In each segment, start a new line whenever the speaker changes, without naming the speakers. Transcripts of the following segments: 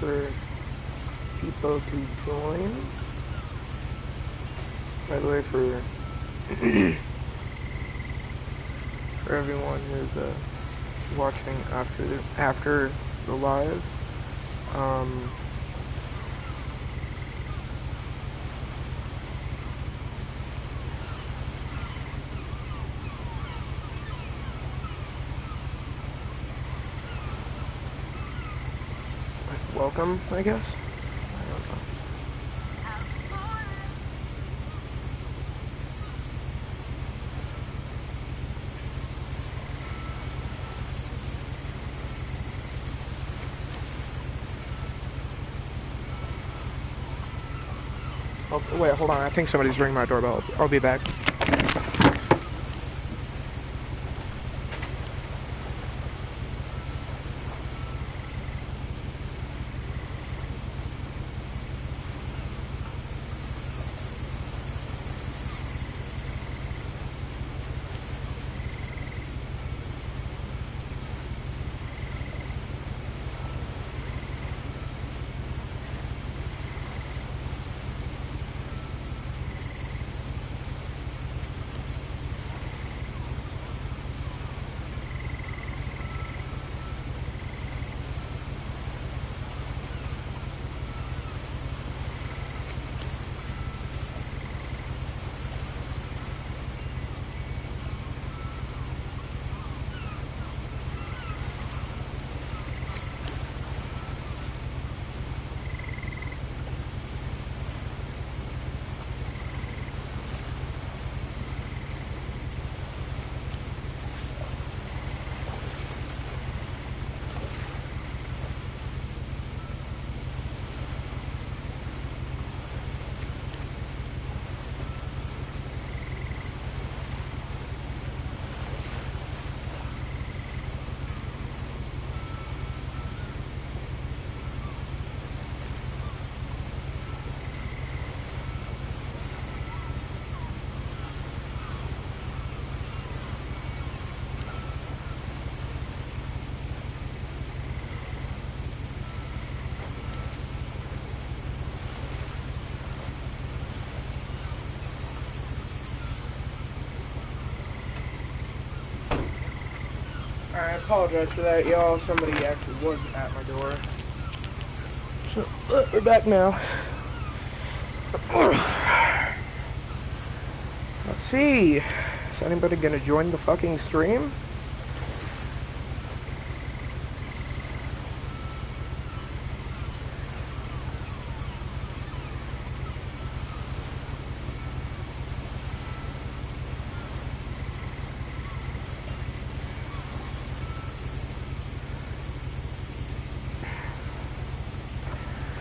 for people to join. By the way, for for everyone who's watching after the live, welcome, I guess. I don't know. Oh, wait, hold on. I think somebody's ringing my doorbell. I'll be back. I apologize for that, y'all. Somebody actually was at my door. So, we're back now. Let's see. Is anybody gonna join the fucking stream?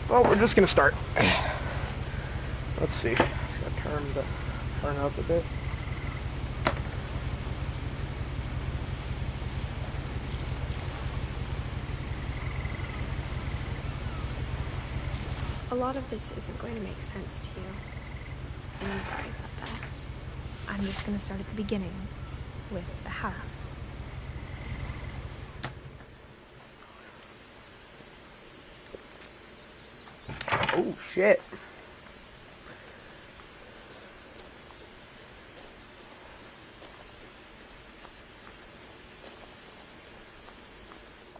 Well, we're just gonna start. Let's see. Just gotta turn up a bit.
A lot of this isn't going to make sense to you, and I'm sorry about that. I'm just gonna start at the beginning, with the house.
Oh, shit.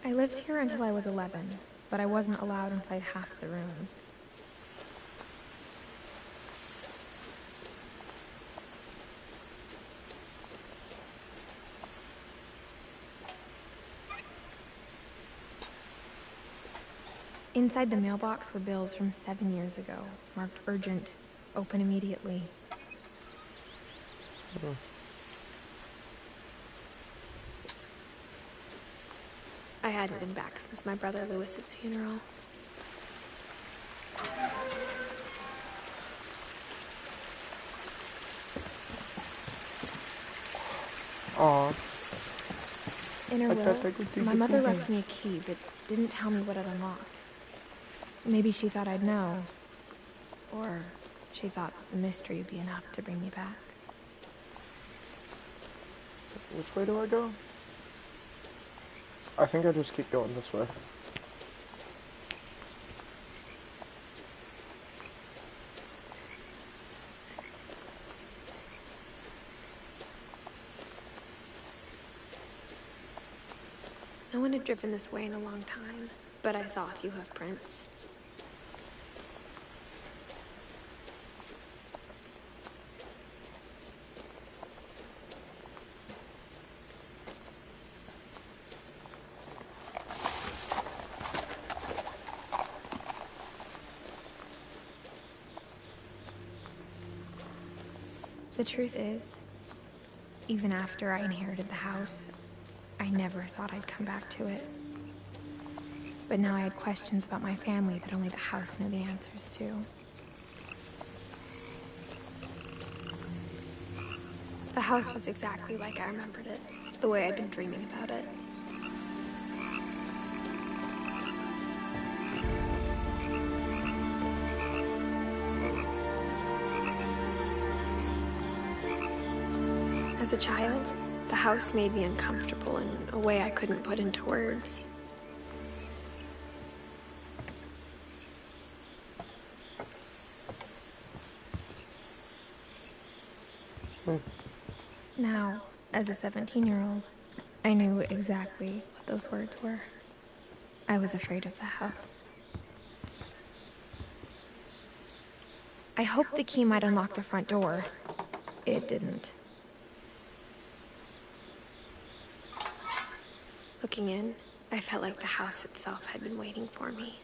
I lived here until I was 11, but I wasn't allowed inside half the rooms. Inside the mailbox were bills from 7 years ago, marked urgent, open immediately. I hadn't been back since my brother Lewis's funeral.
Aw.
In her will, my mother left me a key, but didn't tell me what it unlocked. Maybe she thought I'd know. Or she thought the mystery would be enough to bring me back.
Which way do I go? I think I just keep going this way.
No one had driven this way in a long time, but I saw a few hoof prints. The truth is, even after I inherited the house, I never thought I'd come back to it. But now I had questions about my family that only the house knew the answers to. The house was exactly like I remembered it, the way I'd been dreaming about it. As a child, the house made me uncomfortable in a way I couldn't put into words. Now, as a 17-year-old, I knew exactly what those words were. I was afraid of the house. I hoped the key might unlock the front door. It didn't. Looking in, I felt like the house itself had been waiting for me.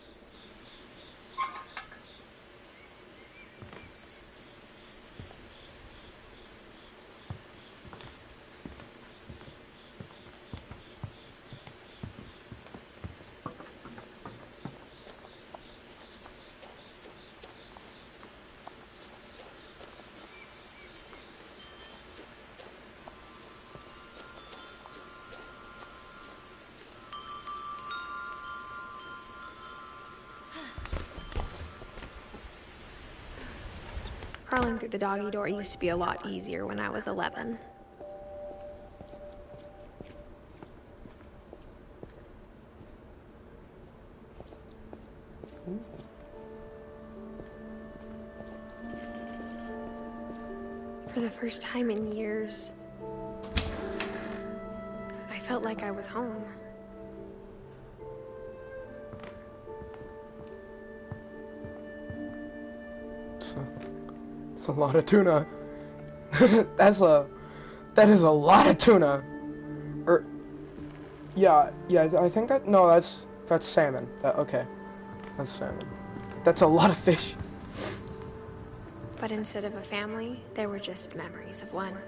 Crawling through the doggy door used to be a lot easier when I was 11. For the first time in years, I felt like I was home.
It's a lot of tuna. That is a lot of tuna. Yeah, I think that's salmon. Okay. That's salmon. That's a lot of fish.
But instead of a family, there were just memories of one.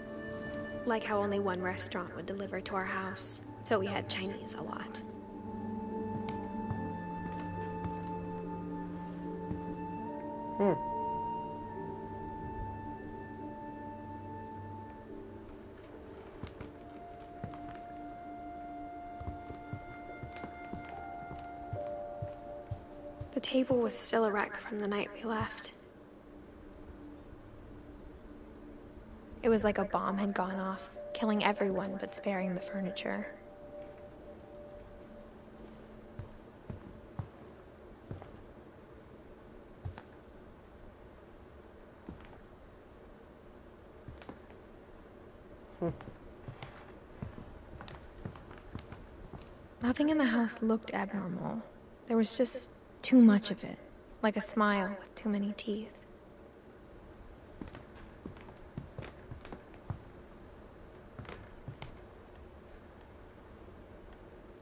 Like how only one restaurant would deliver to our house, so we had Chinese a lot. The table was still a wreck from the night we left. It was like a bomb had gone off, killing everyone but sparing the furniture. Nothing in the house looked abnormal. There was just too much of it, like a smile with too many teeth.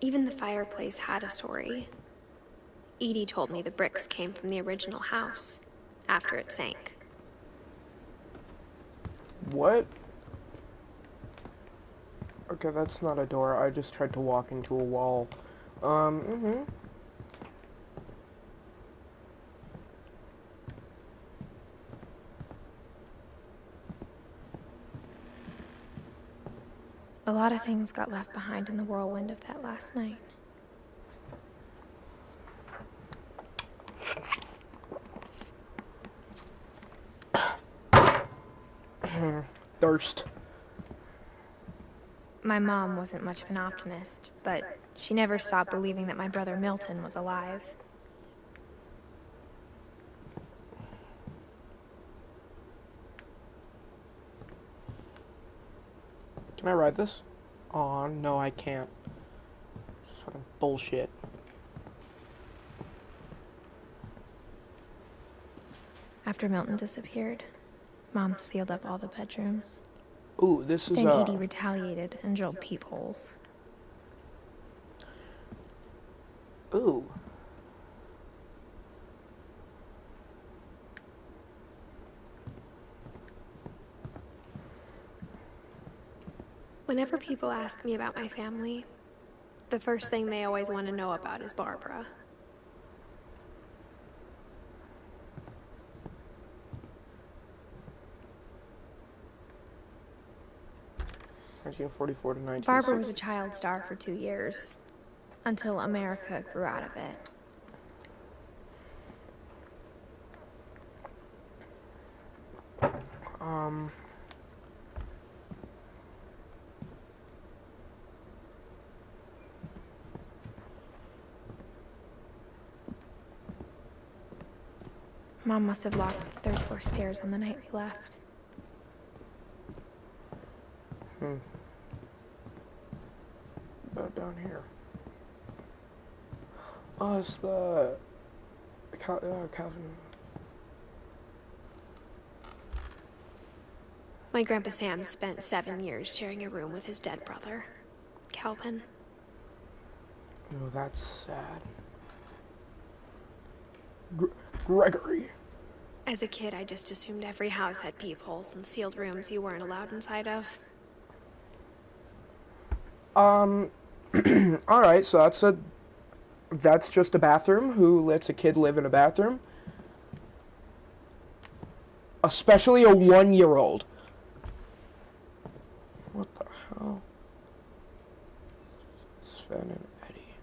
Even the fireplace had a story. Edie told me the bricks came from the original house, after it sank.
What? Okay, that's not a door. I just tried to walk into a wall.
A lot of things got left behind in the whirlwind of that last night.
Thirst.
My mom wasn't much of an optimist, but she never stopped believing that my brother Milton was alive.
Can I ride this? Oh no, I can't. Fucking bullshit.
After Milton disappeared, Mom sealed up all the bedrooms.
Ooh, this is
Then Edie retaliated and drilled peepholes.
Ooh.
Whenever people ask me about my family, the first thing they always want to know about is Barbara.
Barbara was a child star for 2 years, until America grew out of it. Mom must have locked the third floor stairs on the night we left.
About down here. Oh, it's the Calvin.
My Grandpa Sam spent 7 years sharing a room with his dead brother, Calvin.
Oh, that's sad. Gregory.
As a kid, I just assumed every house had peepholes and sealed rooms you weren't allowed inside of.
Alright, so that's just a bathroom. Who lets a kid live in a bathroom? Especially a 1-year-old. What the hell? Sven and Eddie.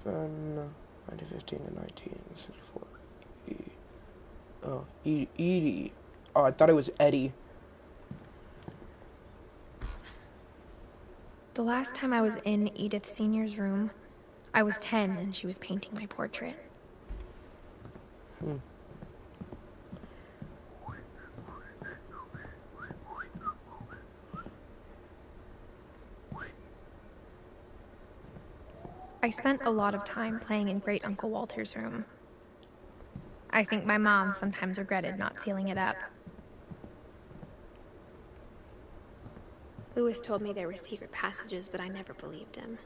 Sven, 1915 to 1964. Oh, Edie. Oh, I thought it was Eddie.
The last time I was in Edith Sr.'s room, I was 10 and she was painting my portrait. I spent a lot of time playing in Great Uncle Walter's room. I think my mom sometimes regretted not sealing it up.
Lewis told me there were secret passages, but I never believed him.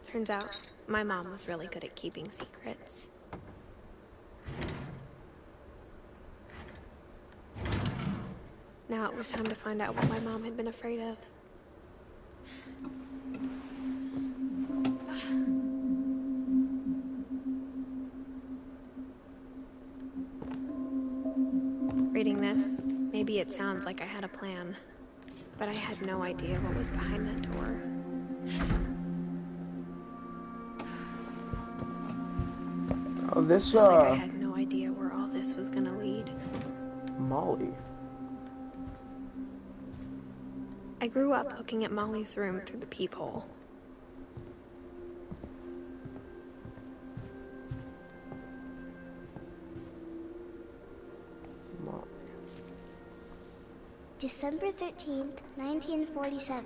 Turns out, my mom was really good at keeping secrets. Now it was time to find out what my mom had been afraid of. Reading this, maybe it sounds like I had a plan, but I had no idea what was behind that door.
Oh, this,
Just like I had no idea where all this was gonna lead.
Molly.
I grew up looking at Molly's room through the peephole.
Molly.
December 13th, 1947.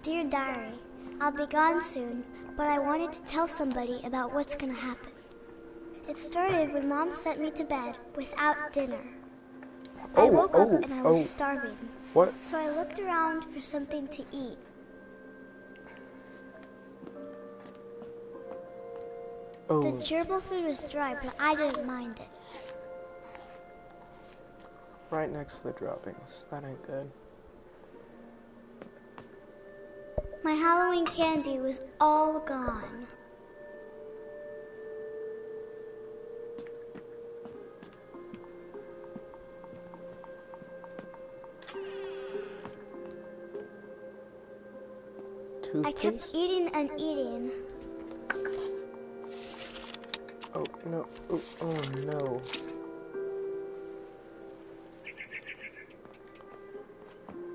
Dear Diary, I'll be gone soon, but I wanted to tell somebody about what's gonna happen. It started when Mom sent me to bed without dinner. I woke up and I was starving.
What?
So I looked around for something to eat.
Oh.
The gerbil food was dry, but I didn't mind it.
Right next to the droppings. That ain't good.
My Halloween candy was all gone. I kept eating and eating.
Oh, no. Oh, no.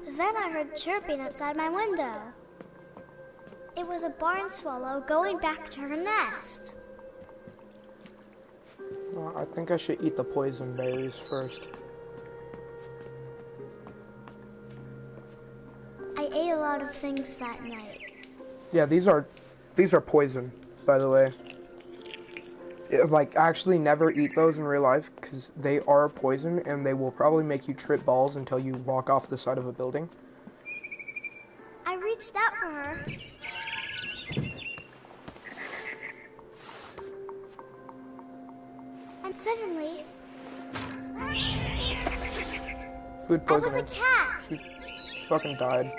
Then I heard chirping outside my window. It was a barn swallow going back to her nest.
Well, I think I should eat the poison berries first.
I ate a lot of things that night.
Yeah, these are poison, by the way. Like, actually never eat those in real life, because they are poison, and they will probably make you trip balls until you walk off the side of a building.
I reached out for her. And suddenly...
Food
I was
poisoning.
a cat!
She fucking died.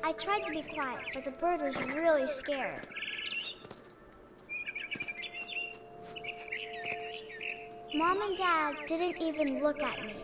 I tried to be quiet, but the bird was really scared. Mom and Dad didn't even look at me.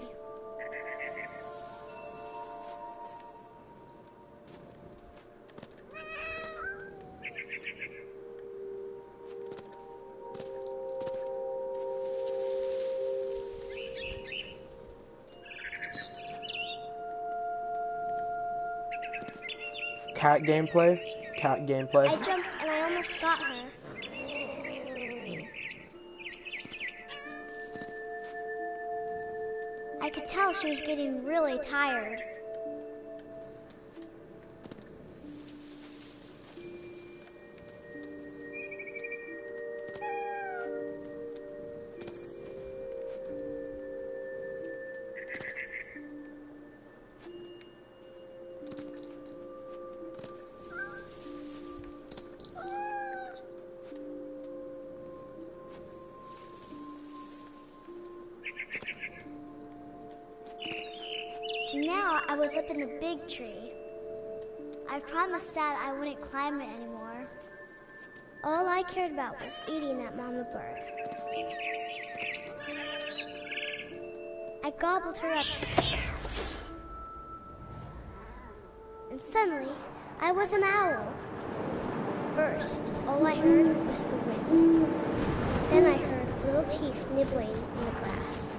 Cat gameplay? Cat gameplay.
I jumped and I almost got her. I could tell she was getting really tired. Now I was up in the big tree. I promised Dad I wouldn't climb it anymore. All I cared about was eating that mama bird. I gobbled her up. And suddenly, I was an owl. First, all I heard was the wind. Then I heard little teeth nibbling in the grass.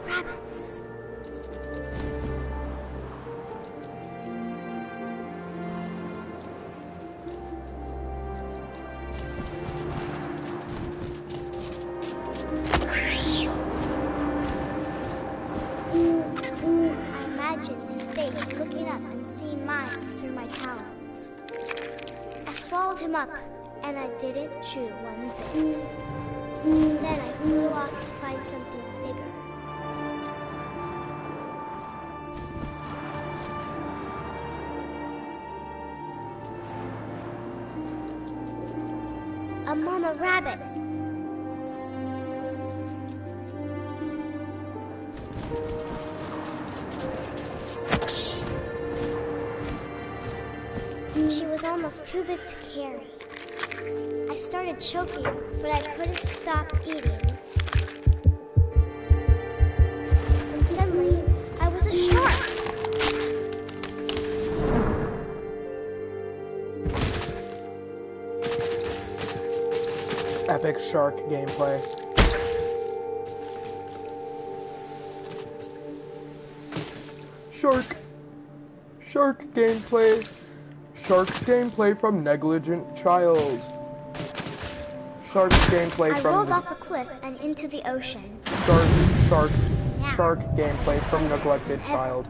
Rabbits. I imagined his face looking up and seeing mine through my talons. I swallowed him up, and I didn't chew one bit. Then I flew off to find something bigger. A mama rabbit. She was almost too big to carry. I started choking, but I couldn't stop eating. And suddenly, I was a shark.
Epic shark gameplay. Shark gameplay. Shark gameplay from negligent child. Shark gameplay
I
from
rolled off a cliff and into the ocean.
Shark gameplay from neglected child.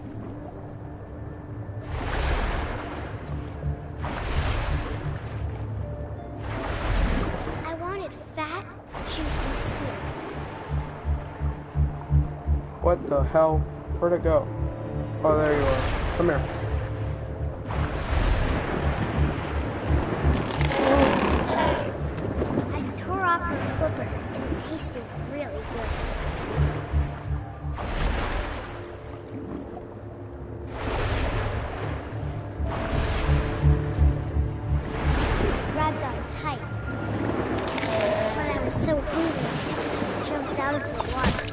I wanted fat, juicy seals.
What the hell? Where'd it go? Oh, there you are. Come here.
I tore off her flipper, and it tasted really good. Grabbed on tight. When I was so hungry, I jumped out of the water.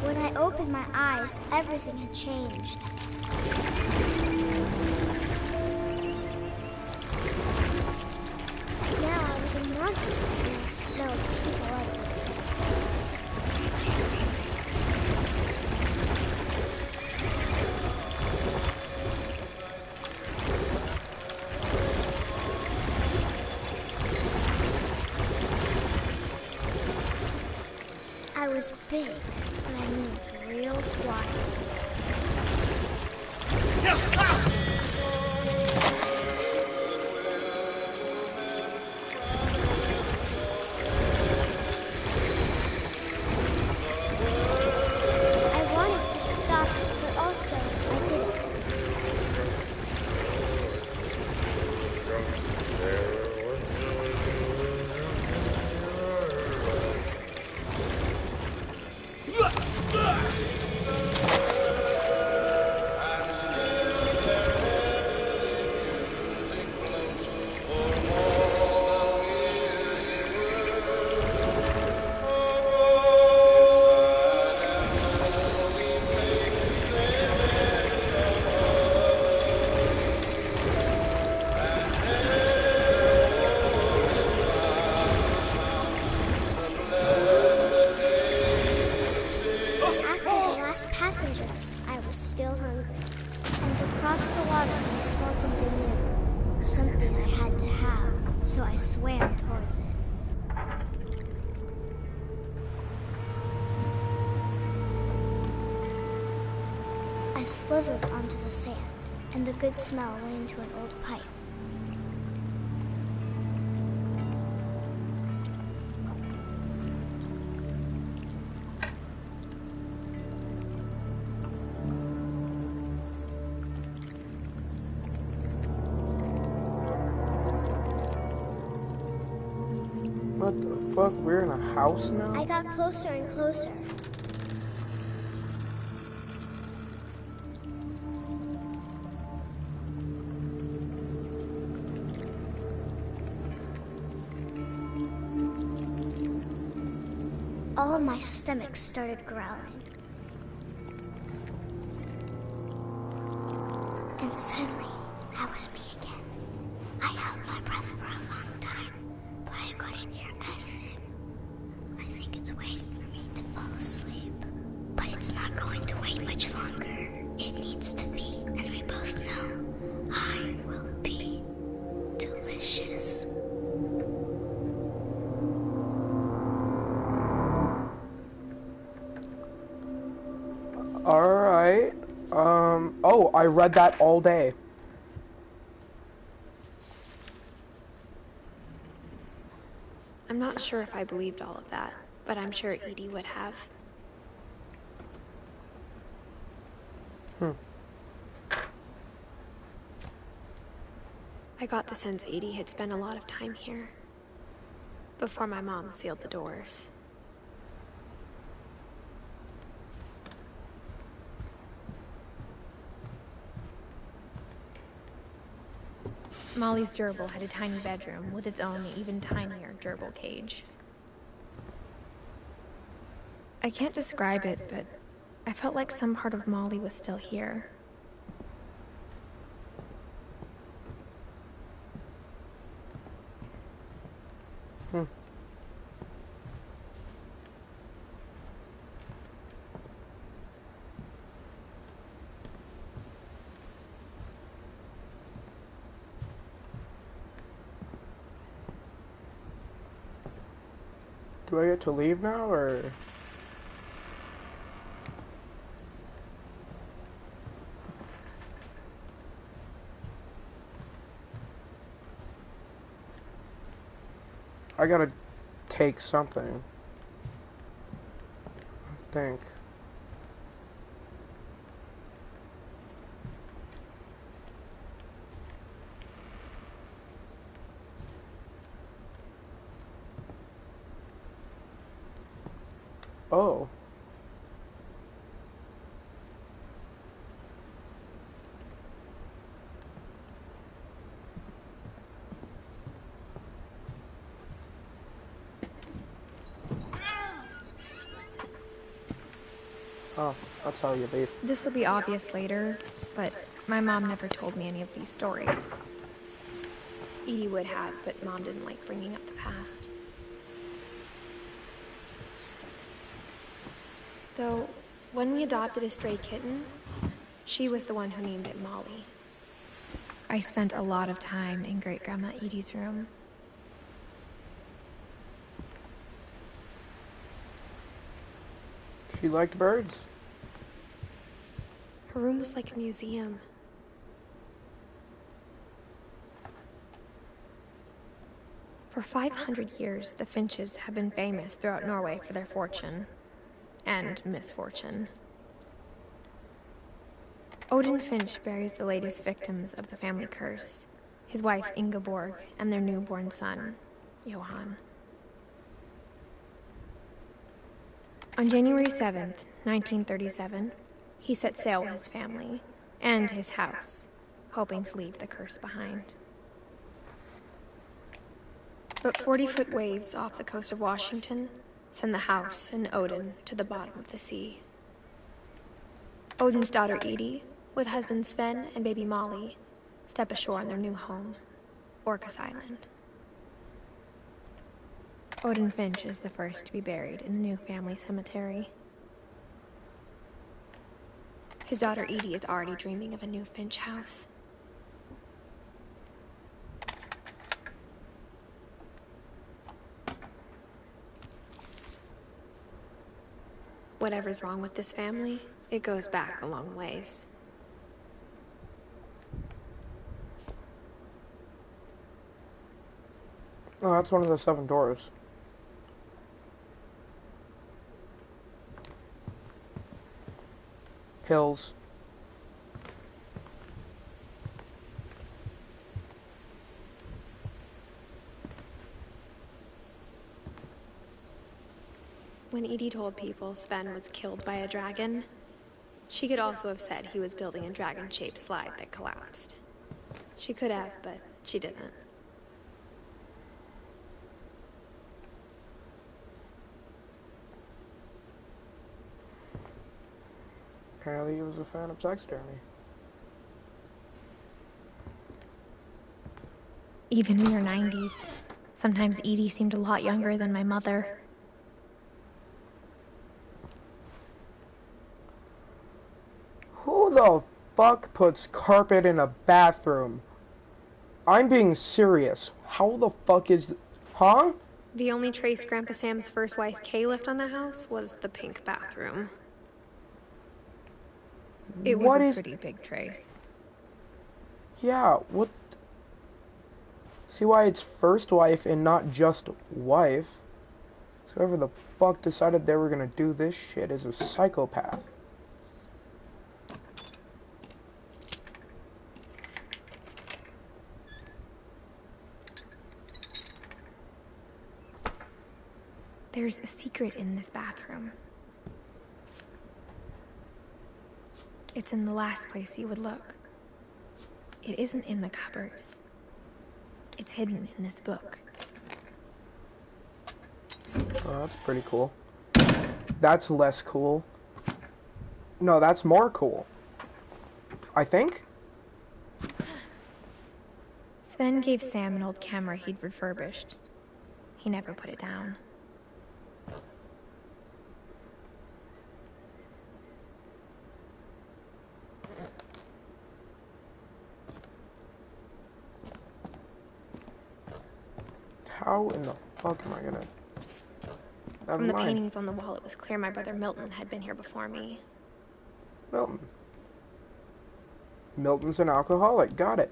When I opened my eyes, everything everything had changed. Now I was a monster and I smelled people everywhere. I was big, and I moved real quiet. I wanted to stop, but also I didn't. Passenger, I was still hungry, and to cross the water I smelled something new, something I had to have, so I swam towards it. I slithered onto the sand, and the good smell went into an old pipe.
What the fuck? We're in a house now?
I got closer and closer. All of my stomach started growling. And suddenly, I was me again. I held my breath for a long time, but I couldn't hear anything. I think it's waiting for me to fall asleep. But it's not going to wait much longer. It needs to be, and we both know I will be delicious.
Alright. Oh, I read that all day.
I'm not sure if I believed all of that, but I'm sure Edie would have. I got the sense Edie had spent a lot of time here, before my mom sealed the doors.
Molly's gerbil had a tiny bedroom with its own even tinier gerbil cage. I can't describe it, but I felt like some part of Molly was still here.
Do I get to leave now, or? I gotta take something. I think. Oh. Oh. That's how you leave.
This will be obvious later, but my mom never told me any of these stories. Edie would have, but Mom didn't like bringing up the past. Though, when we adopted a stray kitten, she was the one who named it Molly. I spent a lot of time in Great-Grandma Edie's room.
She liked birds.
Her room was like a museum.
For 500 years, the Finches have been famous throughout Norway for their fortune. And misfortune. Odin Finch buries the latest victims of the family curse, his wife Ingeborg and their newborn son, Johan. On January 7th, 1937, he set sail with his family and his house, hoping to leave the curse behind. But 40-foot waves off the coast of Washington send the house and Odin to the bottom of the sea. Odin's daughter Edie, with husband Sven and baby Molly, step ashore on their new home, Orcas Island. Odin Finch is the first to be buried in the new family cemetery. His daughter Edie is already dreaming of a new Finch house. Whatever's wrong with this family, it goes back a long ways.
Oh, that's one of the 7 doors. Pills.
When Edie told people Sven was killed by a dragon, she could also have said he was building a dragon-shaped slide that collapsed. She could have, but she didn't.
Apparently he was a fan of taxidermy.
Even in her 90s, sometimes Edie seemed a lot younger than my mother.
Who the fuck puts carpet in a bathroom? I'm being serious. How the fuck is... Huh?
The only trace Grandpa Sam's first wife Kay left on the house was the pink bathroom.
It was a pretty big trace.
Yeah, what... See why it's first wife and not just wife? Whoever the fuck decided they were gonna do this shit is a psychopath.
There's a secret in this bathroom. It's in the last place you would look. It isn't in the cupboard. It's hidden in this book.
Oh, that's pretty cool. That's less cool. No, that's more cool. I think?
Sven gave Sam an old camera he'd refurbished. He never put it down.
How in the fuck am I gonna...
From the paintings on the wall, it was clear my brother Milton had been here before me.
Milton. Milton's an alcoholic. Got it.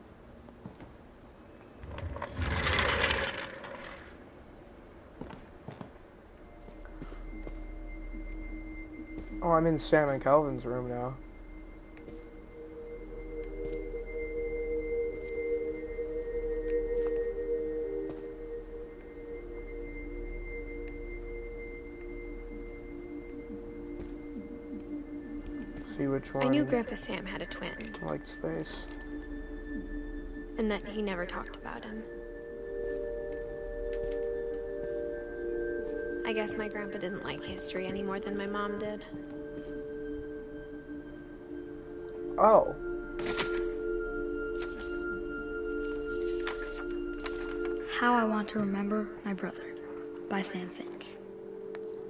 Oh, I'm in Sam and Calvin's room now. See which one.
I knew Grandpa Sam had a twin.
Liked space.
And that he never talked about him. I guess my grandpa didn't like history any more than my mom did.
Oh.
How I Want to Remember My Brother by Sam Finch.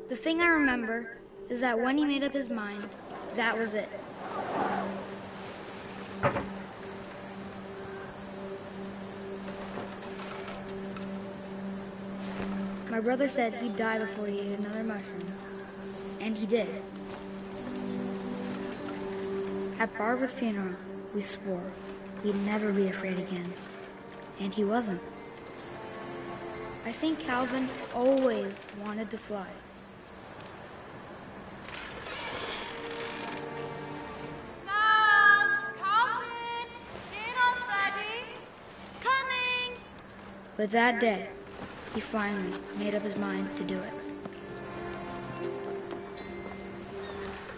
The thing I remember is that when he made up his mind, that was it. My brother said he'd die before he ate another mushroom. And he did. At Barbara's funeral, we swore we'd never be afraid again. And he wasn't. I think Calvin always wanted to fly.
Sam! Calvin! Dinner's ready!
Coming!
But that day, he finally made up his mind to do it.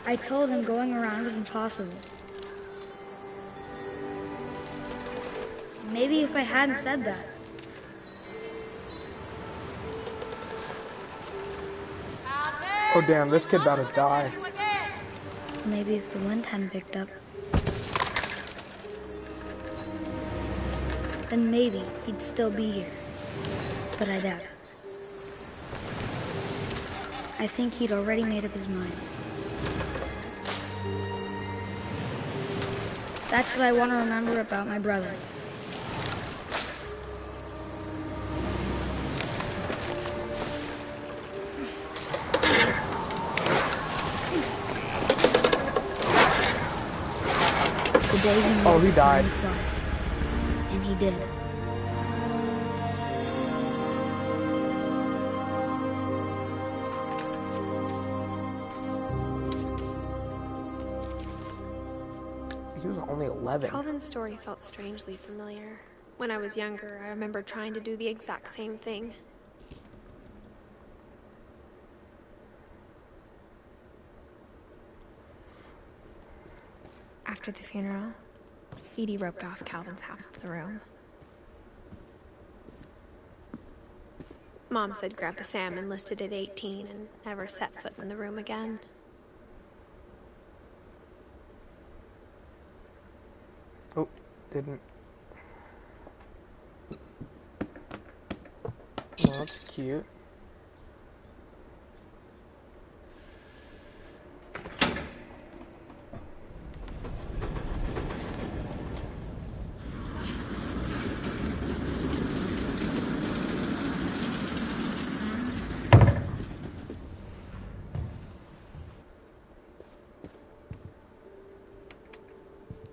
I told him going around was impossible. Maybe if I hadn't said that,
Oh damn, this kid about to die.
maybe if the wind hadn't picked up, then maybe he'd still be here. But I doubt it. I think he'd already made up his mind. That's what I want to remember about my brother. The day he
Oh, he died.
fly. And he did.
He was only 11.
Calvin's story felt strangely familiar. When I was younger, I remember trying to do the exact same thing. After the funeral, Edie roped off Calvin's half of the room. Mom said Grandpa Sam enlisted at 18 and never set foot in the room again.
Oh, didn't. Well, that's cute.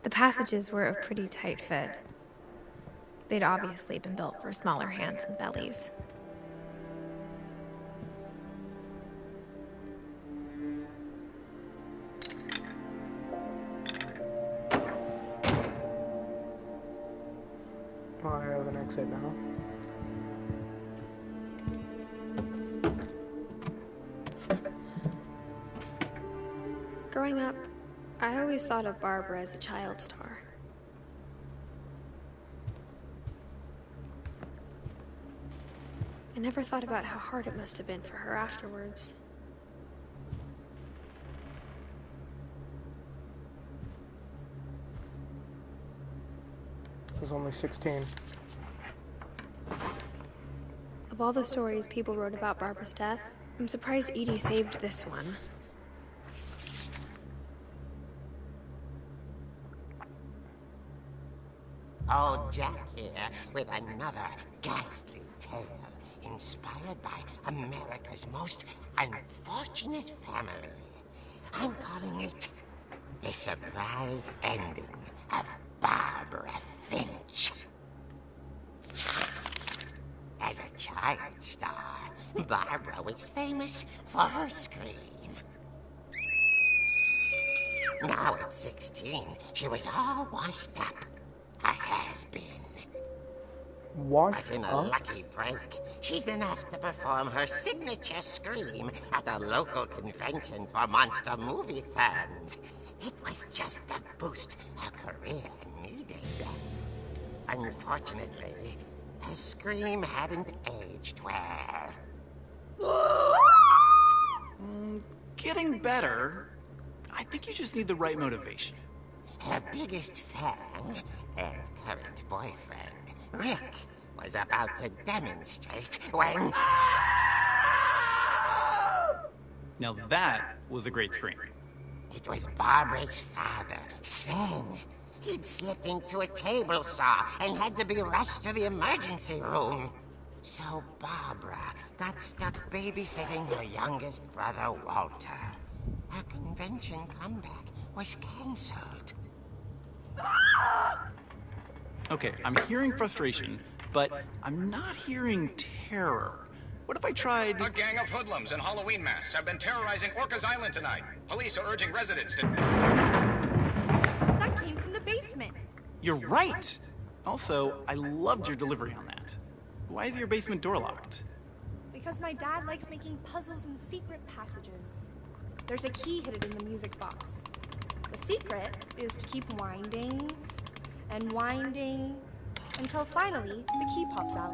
The passages were a pretty tight fit. They'd obviously been built for smaller hands and bellies.
Oh, I have an exit now.
Growing up, I always thought of Barbara as a child star. I never thought about how hard it must have been for her afterwards.
I was only 16.
Of all the stories people wrote about Barbara's death, I'm surprised Edie saved this one.
Old Jack here with another ghastly tale inspired by America's most unfortunate family. I'm calling it The Surprise Ending of Barbara Finch. As a child star, Barbara was famous for her scream. Now at 16, she was all washed up. A has-been.
Washed
But in a
up?
lucky break, she'd been asked to perform her signature scream at a local convention for monster movie fans. It was just the boost her career needed. Unfortunately, her scream hadn't aged well.
Getting better. I think you just need the right motivation.
Her biggest fan and current boyfriend, Rick, was about to demonstrate when...
Now that was a great scream.
It was Barbara's father, Sven. He'd slipped into a table saw and had to be rushed to the emergency room. So Barbara got stuck babysitting her youngest brother, Walter. Her convention comeback was cancelled.
Okay, I'm hearing frustration, but I'm not hearing terror. What if I tried...
A gang of hoodlums in Halloween masks have been terrorizing Orcas Island tonight. Police are urging residents to...
That came from the basement.
You're right! Also, I loved your delivery on that. Why is your basement door locked?
Because my dad likes making puzzles and secret passages. There's a key hidden in the music box. The secret is to keep winding and winding until finally the key pops out.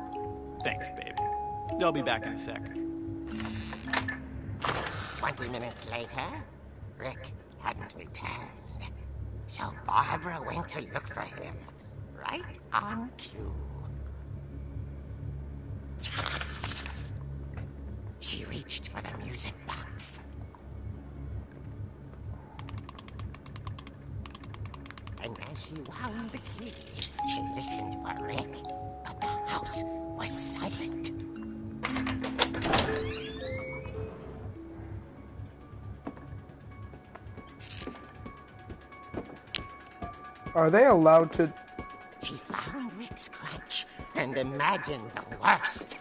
Thanks, babe. I'll be back in a sec.
20 minutes later, Rick hadn't returned. So Barbara went to look for him, right on cue. She reached for the music box. And as she wound the key, she listened for Rick, but the house was silent.
Are they allowed to...
She found Rick's crutch and imagined the worst.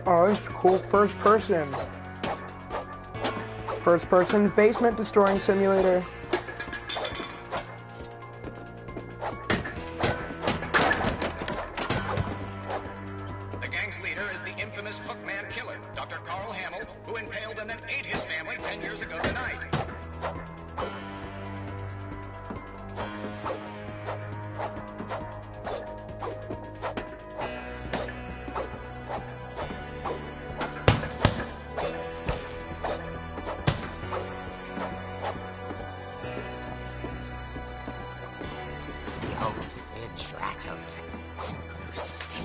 Oh, this is cool. First person. First person basement destroying simulator.
The gang's leader is the infamous Hookman killer, Dr. Carl Hamill, who impaled and then ate his family 10 years ago tonight.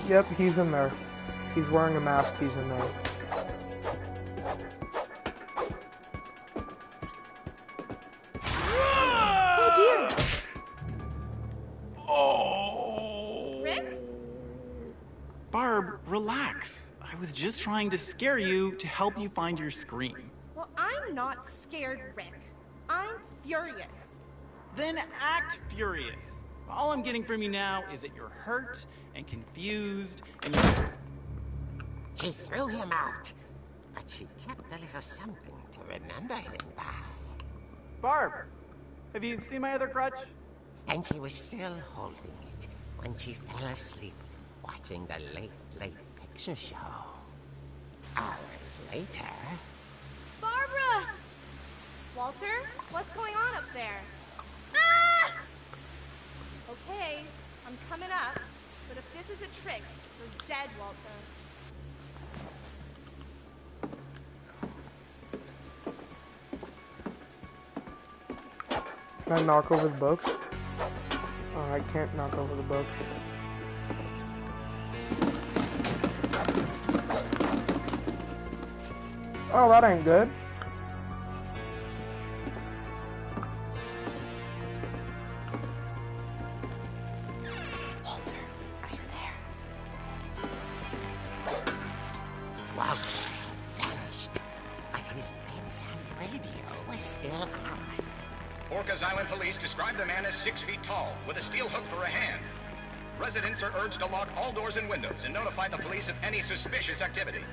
Yep, he's in there. He's wearing a mask, he's in there.
Oh dear!
Oh!
Rick?
Barb, relax. I was just trying to scare you to help you find your scream.
Well, I'm not scared, Rick. I'm furious.
Then act furious. All I'm getting from you now is that you're hurt and confused and you're...
She threw him out, but she kept a little something to remember him by.
Barb, have you seen my other crutch?
And she was still holding it when she fell asleep watching the late picture show. Hours later...
Barbara! Walter, what's going on up there? Ah! Okay, I'm coming up, but if this is a trick, you're dead, Walter.
Can I knock over the books? Oh, I can't knock over the books. Oh, that ain't good.
Walter, are you there? Walter had vanished, but his bedside radio was still on.
Orcas Island police describe the man as 6 feet tall, with a steel hook for a hand. Residents are urged to lock all doors and windows and notify the police of any suspicious activity.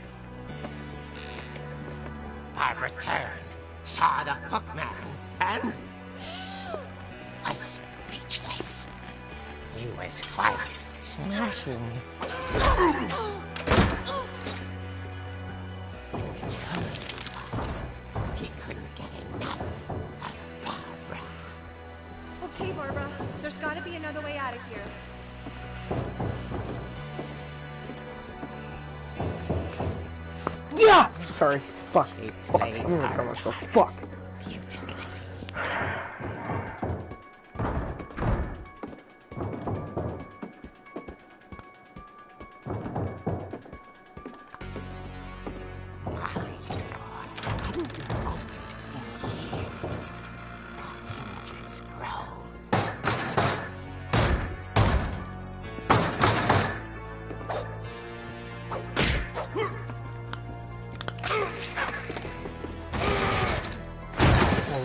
Barbara turned, saw the Hookman, and was speechless. He was quite smashing. And he was. He couldn't get enough of Barbara.
Okay, Barbara, there's gotta be another way out of here.
Yeah! Sorry. Fuck.
She
Fuck.
played
I'm gonna
her
kill myself.
part
Fuck.
beautifully. Molly's door hadn't been opened in years. The hinges grow.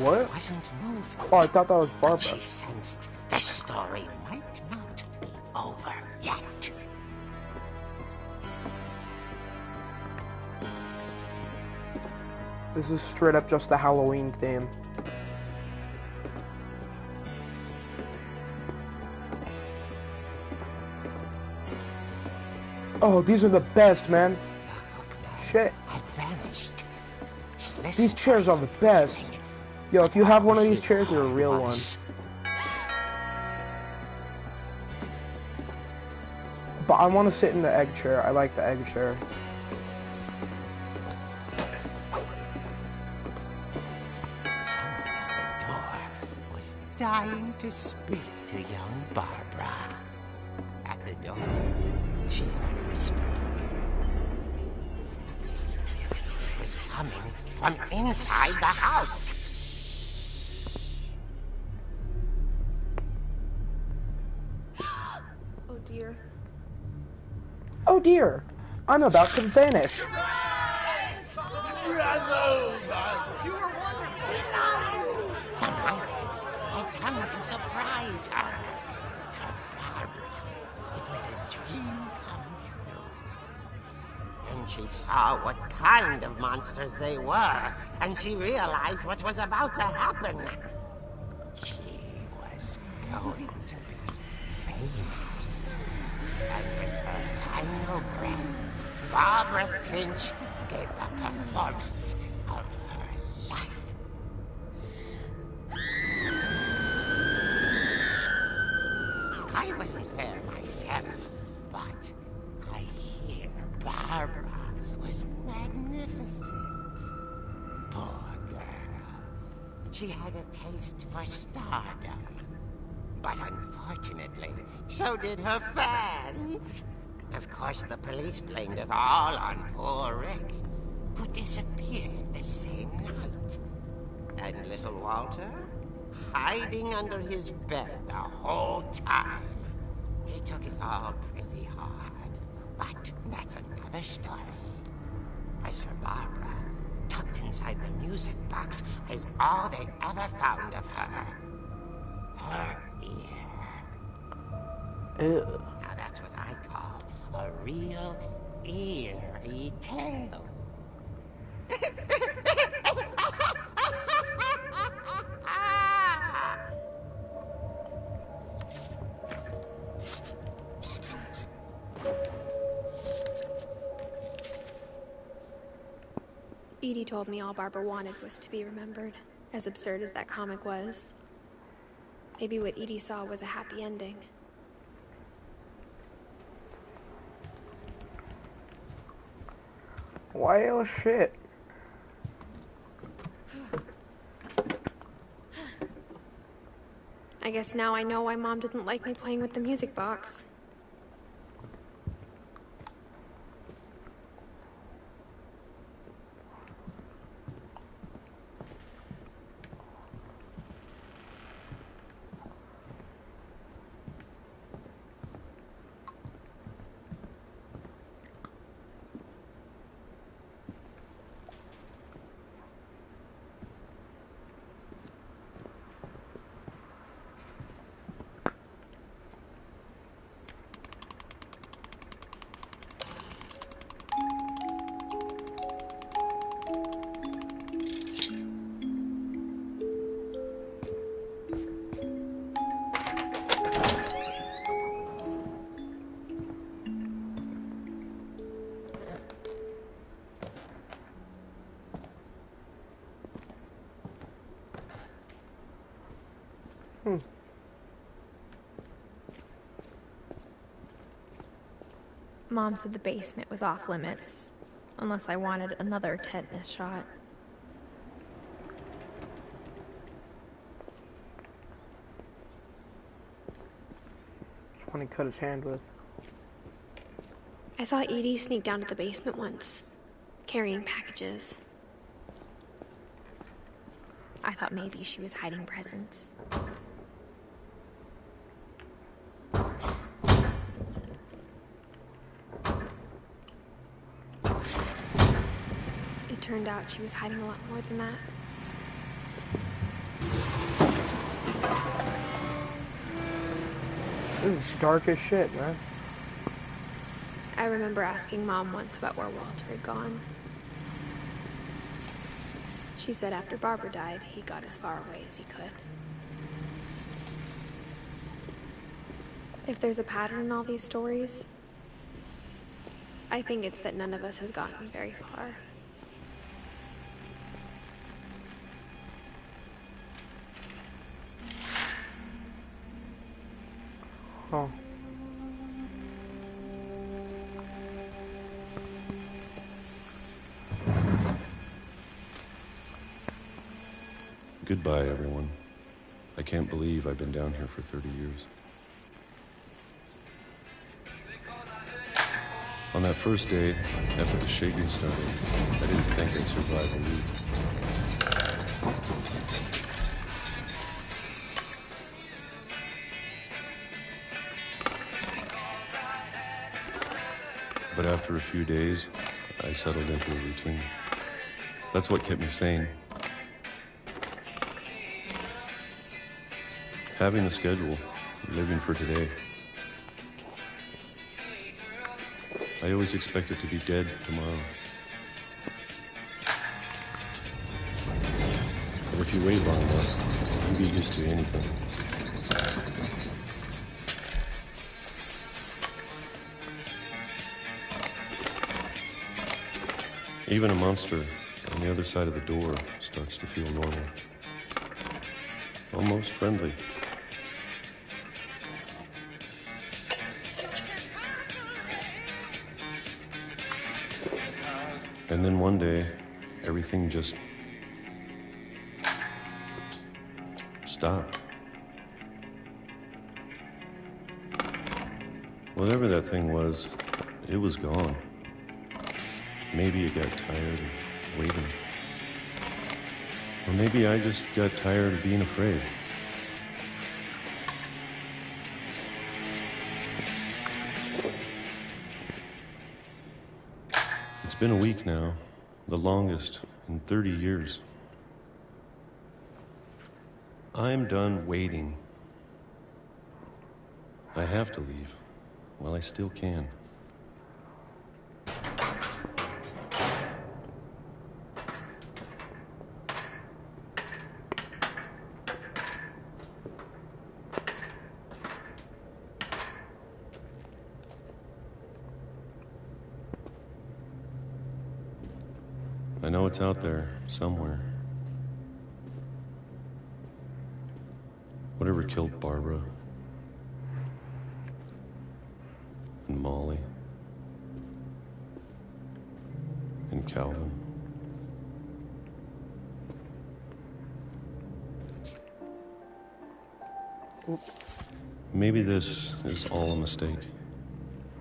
What?
Wasn't moving.
Oh, I thought that was Barbara.
She sensed the story might not be over yet.
This is straight up just a Halloween theme. Oh, these are the best, man. Shit.
Had vanished.
These chairs are the best. Yo, if you have one of these chairs, you're a real one. But I want to sit in the egg chair. I like the egg chair.
Someone at the door was dying to speak to young Barbara. At the door, she heard whispering. It was coming from inside the house.
Oh dear.
Oh dear, I'm about to vanish.
The monsters had come to surprise her. For Barbara, it was a dream come true. Then she saw what kind of monsters they were, and she realized what was about to happen. She was going to be famous. And with her final breath, Barbara Finch gave the performance of her life. I wasn't there myself, but I hear Barbara was magnificent. Poor girl. She had a taste for stardom. But unfortunately, so did her fans. Of course, the police blamed it all on poor Rick, who disappeared the same night. And little Walter? Hiding under his bed the whole time. He took it all pretty hard, but that's another story. As for Barbara, tucked inside the music box is all they ever found of her. Her ear.
Ew.
Now that's what I call a real eerie tale.
Edie told me all Barbara wanted was to be remembered, as absurd as that comic was. Maybe what Edie saw was a happy ending.
Why oh shit?
I guess now I know why Mom didn't like me playing with the music box.
Mom said the basement was off limits. Unless I wanted another tetanus shot.
That's when he cut his hand with.
I saw Edie sneak down to the basement once, carrying packages. I thought maybe she was hiding presents. It turned out she was hiding a lot more than that.
This is dark as shit, man.
I remember asking Mom once about where Walter had gone. She said after Barbara died, he got as far away as he could. If there's a pattern in all these stories, I think it's that none of us has gotten very far.
Oh.
Goodbye, everyone. I can't believe I've been down here for 30 years. On that first day, after the shaking started, I didn't think I'd survive a week. But after a few days, I settled into a routine. That's what kept me sane. Having a schedule, living for today. I always expected to be dead tomorrow. But if you wait long enough, you get used to anything. Even a monster on the other side of the door starts to feel normal. Almost friendly. And then one day, everything just stopped. Whatever that thing was, it was gone. Maybe it got tired of waiting. Or maybe I just got tired of being afraid. It's been a week now, the longest in 30 years. I'm done waiting. I have to leave while I still can. I know it's out there, somewhere. Whatever killed Barbara and Molly and Calvin.
Oops.
Maybe this is all a mistake.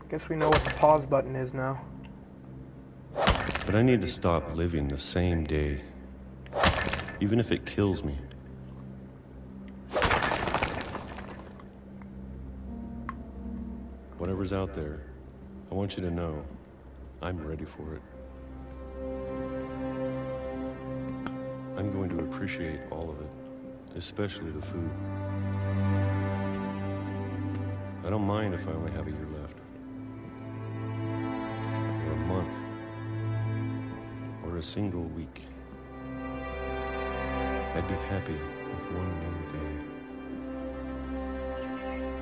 Guess we know what the pause button is now.
But I need to stop living the same day, even if it kills me. Whatever's out there, I want you to know I'm ready for it. I'm going to appreciate all of it, especially the food. I don't mind if I only have a year left, or a month, or a single week. I'd be happy with one new day.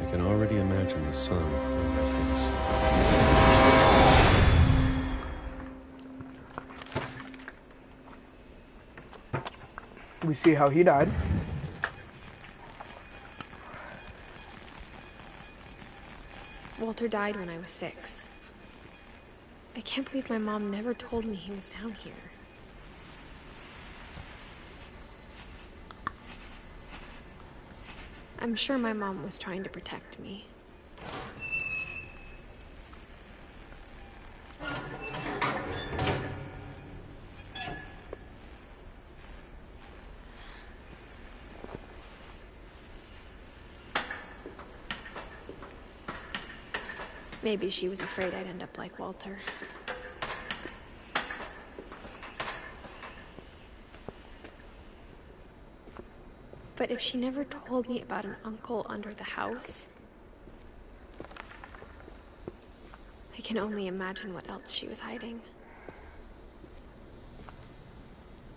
I can already imagine the sun on my face.
We see how he died.
Walter died when I was 6. I can't believe my mom never told me he was down here. I'm sure my mom was trying to protect me. Maybe she was afraid I'd end up like Walter. But if she never told me about an uncle under the house, I can only imagine what else she was hiding.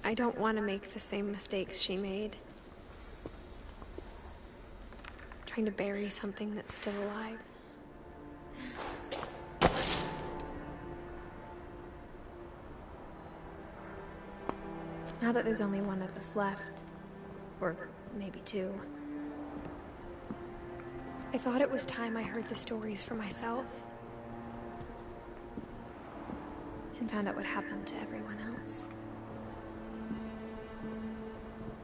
I don't want to make the same mistakes she made. Trying to bury something that's still alive. Now that there's only one of us left, or maybe two, I thought it was time I heard the stories for myself and found out what happened to everyone else.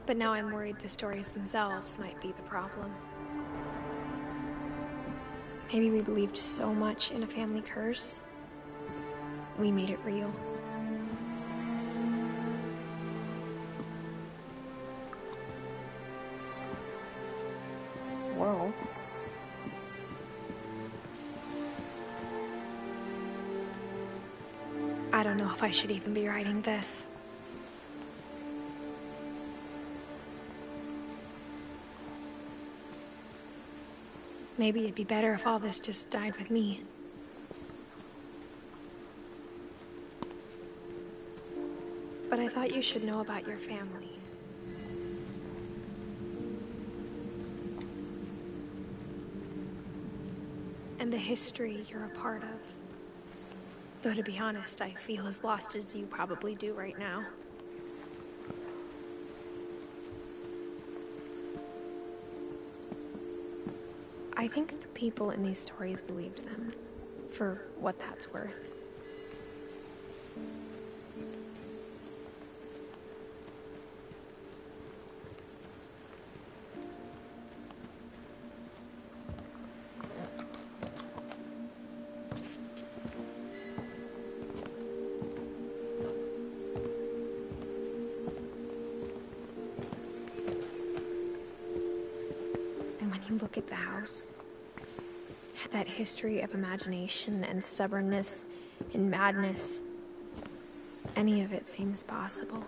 But now I'm worried the stories themselves might be the problem. Maybe we believed so much in a family curse, we made it real.
Well,
I don't know if I should even be writing this. Maybe it'd be better if all this just died with me. But I thought you should know about your family. And the history you're a part of. Though to be honest, I feel as lost as you probably do right now. I think the people in these stories believed them, for what that's worth. You look at the house, that history of imagination and stubbornness and madness, any of it seems possible.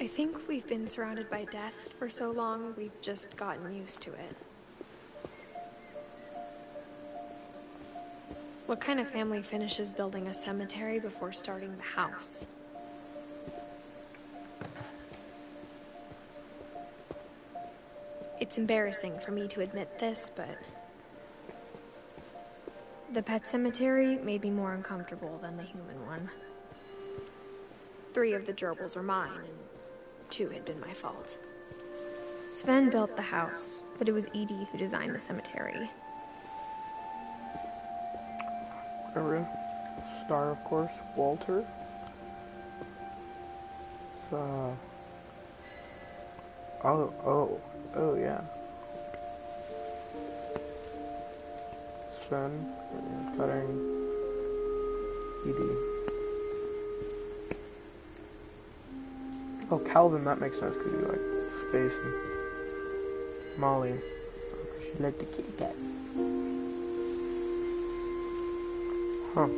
I think we've been surrounded by death for so long, we've just gotten used to it. What kind of family finishes building a cemetery before starting the house? It's embarrassing for me to admit this, but the pet cemetery made me more uncomfortable than the human one. 3 of the gerbils were mine, and 2 had been my fault. Sven built the house, but it was Edie who designed the cemetery.
Whatever. Star, of course, Walter. So, oh yeah. Sven, cutting Edie. Oh, Calvin, that makes sense because you like space, and Molly, she liked the Kit Kat. Huh.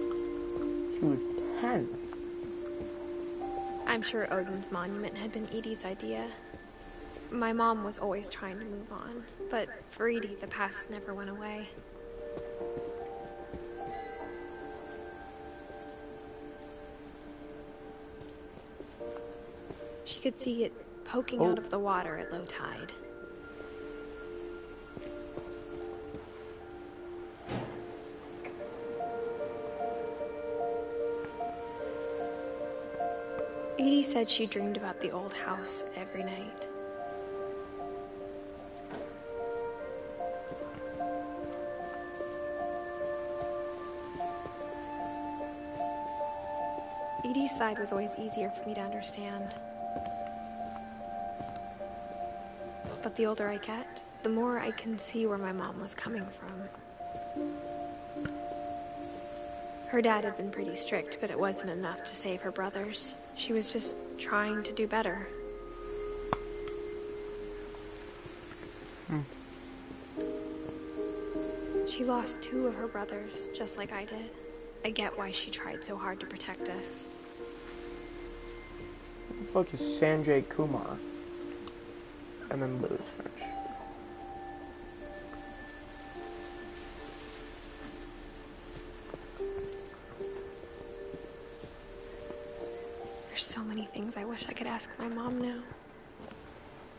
She was 10.
I'm sure Odin's monument had been Edie's idea. My mom was always trying to move on, but for Edie, the past never went away. She could see it poking out of the water at low tide. Edie said she dreamed about the old house every night. Edie's side was always easier for me to understand. But the older I get, the more I can see where my mom was coming from. Her dad had been pretty strict, but it wasn't enough to save her brothers. She was just trying to do better. She lost 2 of her brothers, just like I did. I get why she tried so hard to protect us.
What the fuck is Sanjay Kumar? And then Edith Finch.
There's so many things I wish I could ask my mom now.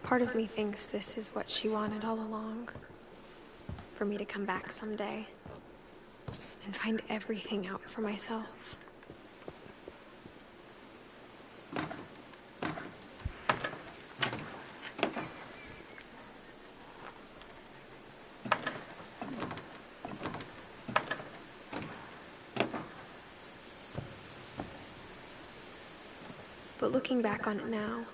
Part of me thinks this is what she wanted all along. For me to come back someday and find everything out for myself. But looking back on it now,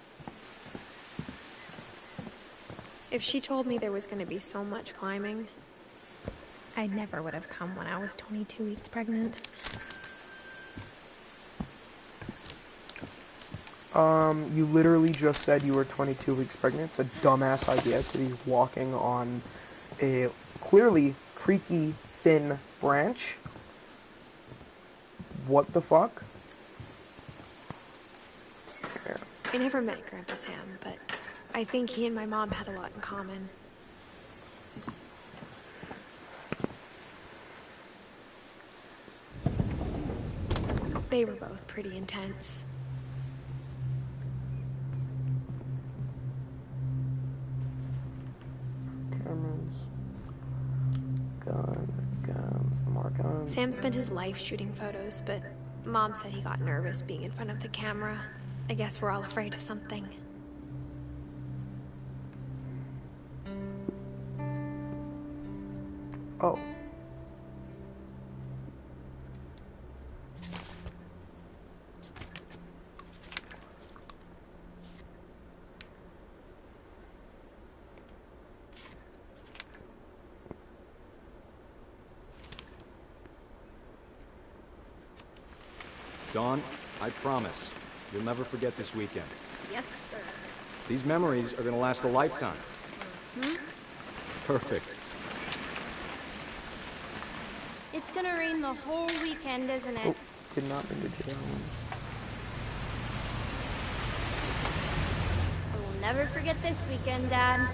if she told me there was going to be so much climbing, I never would have come when I was 22 weeks pregnant.
You literally just said you were 22 weeks pregnant. It's a dumbass idea to be walking on a clearly creaky, thin branch. What the fuck?
I never met Grandpa Sam, but I think he and my mom had a lot in common. They were both pretty intense.
Cameras. Guns, more guns.
Sam spent his life shooting photos, but Mom said he got nervous being in front of the camera. I guess we're all afraid of something.
Oh.
Dawn, I promise, you'll never forget this weekend.
Yes, sir.
These memories are gonna last a lifetime. Perfect.
It's gonna rain the whole weekend, isn't it?
Oh, did not mean to do that one.
I will never forget this weekend, Dad.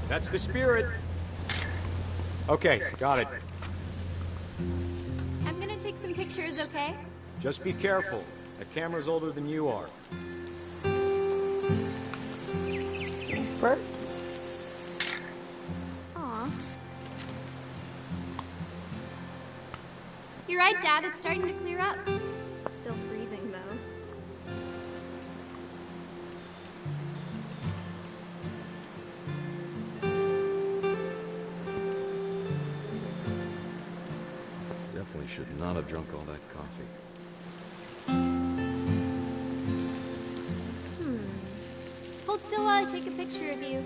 That's the spirit. Okay, got it.
I'm gonna take some pictures, okay?
Just be careful. That camera's older than you are.
Right?
Aw. You're right, Dad. It's starting to clear up.
Still freezing, though.
Definitely should not have drunk all that coffee.
Hold still while I take a picture of you.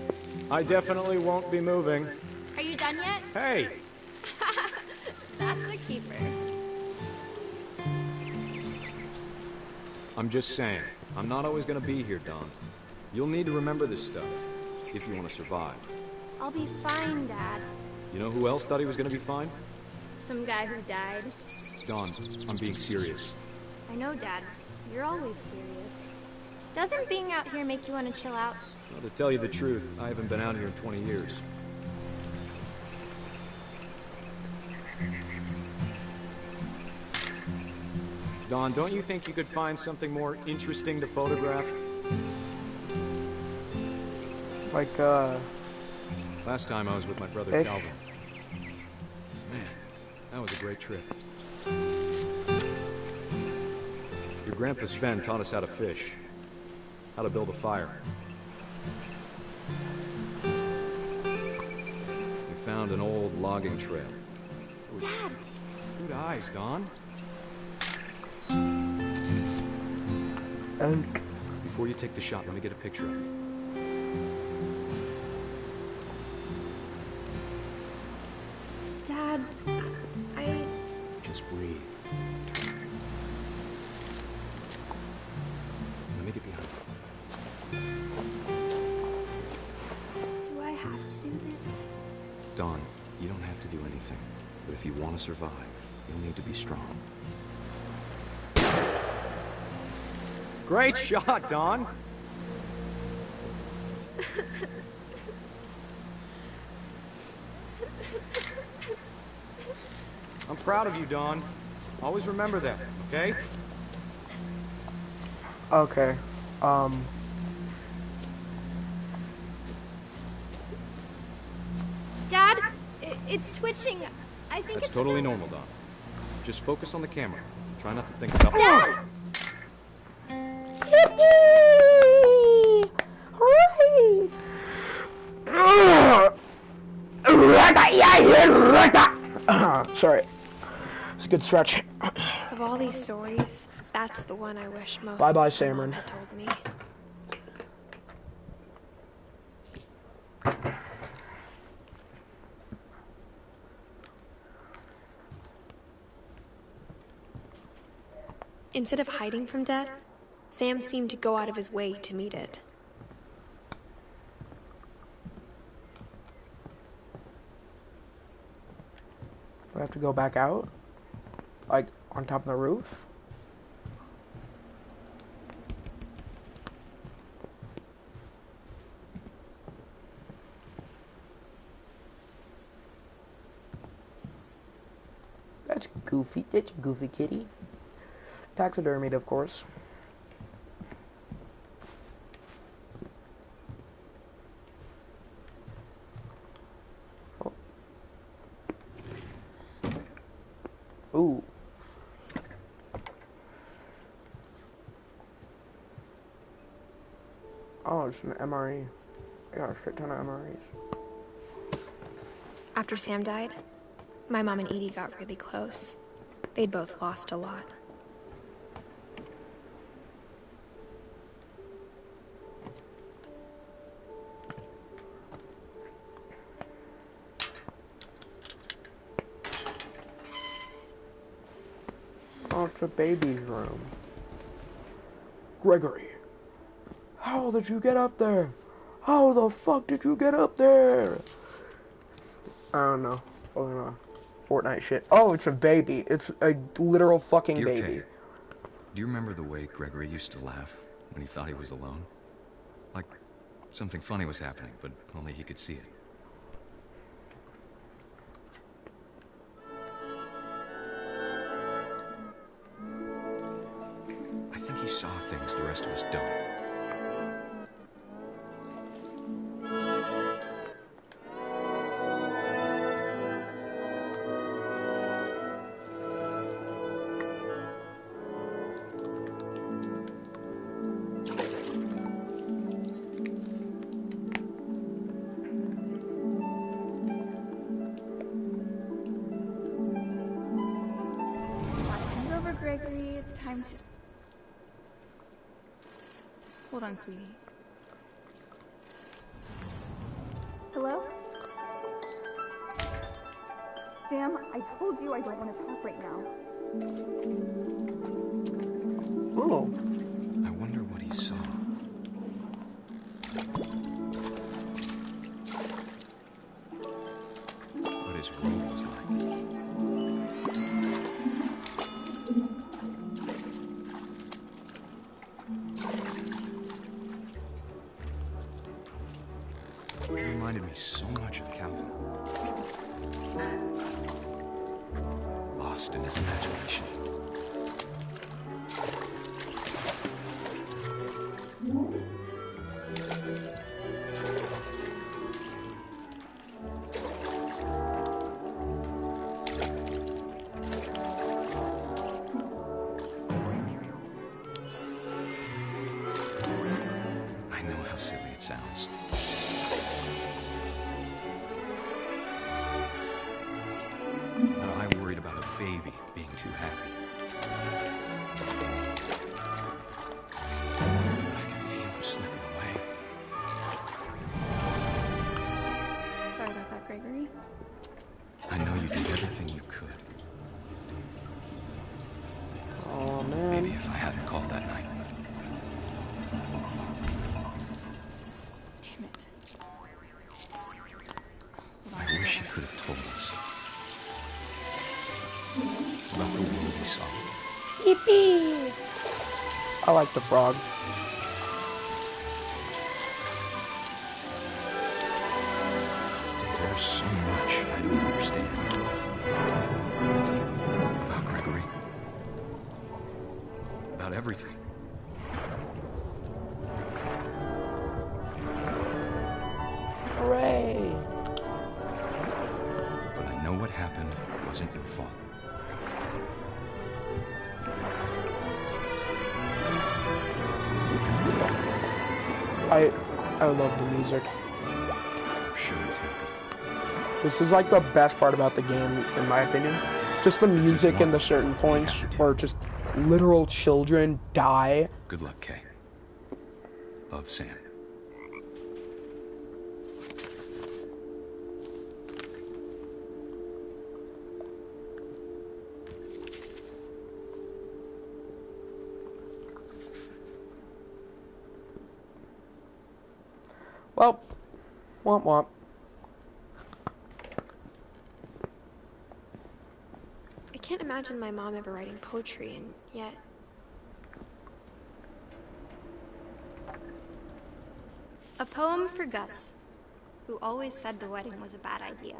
I definitely won't be moving.
Are you done yet?
Hey!
That's a keeper.
I'm just saying, I'm not always gonna be here, Dawn. You'll need to remember this stuff, if you want to survive.
I'll be fine, Dad.
You know who else thought he was gonna be fine?
Some guy who died.
Dawn, I'm being serious.
I know, Dad. You're always serious. Doesn't being out here make you want to chill out?
Well, to tell you the truth, I haven't been out here in 20 years. Dawn, don't you think you could find something more interesting to photograph?
Like,
Last time I was with my brother
fish?
Calvin. Man, that was a great trip. Your grandpa Sven taught us how to fish. how to build a fire. We found an old logging trail.
Dad!
Good eyes, Dawn. Before you take the shot, let me get a picture of you.
Dad,
Just breathe. Let me get behind you.
do I have to do this?
Dawn, you don't have to do anything. But if you want to survive, you'll need to be strong. Great shot, Dawn! I'm proud of you, Dawn. Always remember that, okay?
Okay.
Dad, it's twitching. I think
That's
it's
totally normal, Dawn. Just focus on the camera. Try not to think about...
Dad!
Sorry. It's a good stretch.
Of all these stories, that's the one I wish most.
Bye-bye,
that my mom
Samron.
had told me. Instead of hiding from death, Sam seemed to go out of his way to meet it.
We have to go back out? Like, on top of the roof? That's goofy. That's goofy kitty. Taxidermied, of course. Oh. Ooh. Oh, it's an MRE. I got a shit ton of MREs.
After Sam died, my mom and Edie got really close. They'd both lost a lot.
Oh, it's a baby's room. Gregory, how did you get up there? How the fuck did you get up there? I don't know. Fortnite shit. Oh, it's a baby. It's a literal fucking
Dear
baby.
Kay, do you remember the way Gregory used to laugh when he thought he was alone? Like something funny was happening, but only he could see it. I think he saw things the rest of us don't.
Send over Gregory. It's time to... Hold on, sweetie. Hello? Sam, I told you I don't want to talk right now.
Oh.
I wonder what he saw. What his room was like. He reminded me so much of Calvin. Lost in his imagination. baby being too happy. But I could feel him slipping away.
Sorry about that, Gregory.
I know you did everything you could.
Oh, man.
Maybe if I hadn't called that night.
Damn it.
I wish you could have told us about the world we saw.
Yippee! I like the frog.
There's so much I don't understand about Gregory. About everything.
Hooray!
But I know what happened wasn't your fault.
I love the music.
I'm sure he's happy.
This is like the best part about the game, in my opinion. Just the music and the certain points where just literal children die.
Good luck, Kay. Love, Sam.
Well, womp womp.
I can't imagine my mom ever writing poetry, and yet...
A poem for Gus, who always said the wedding was a bad idea.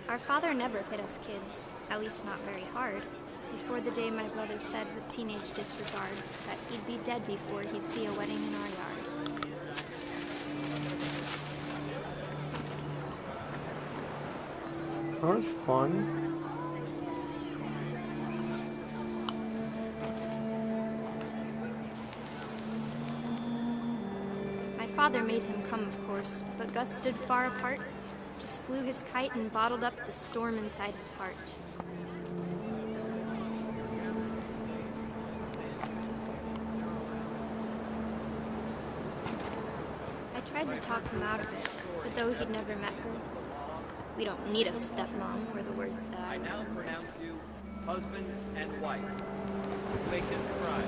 Our father never hit us kids, at least not very hard, before the day my brother said with teenage disregard that he'd be dead before he'd see a wedding in our yard.
That was fun.
My father made him come, of course, but Gus stood far apart, just flew his kite and bottled up the storm inside his heart. I tried to talk him out of it, but though he'd never met her, we don't need a stepmom, were the words that
I now pronounce you husband and wife. Vacant bride.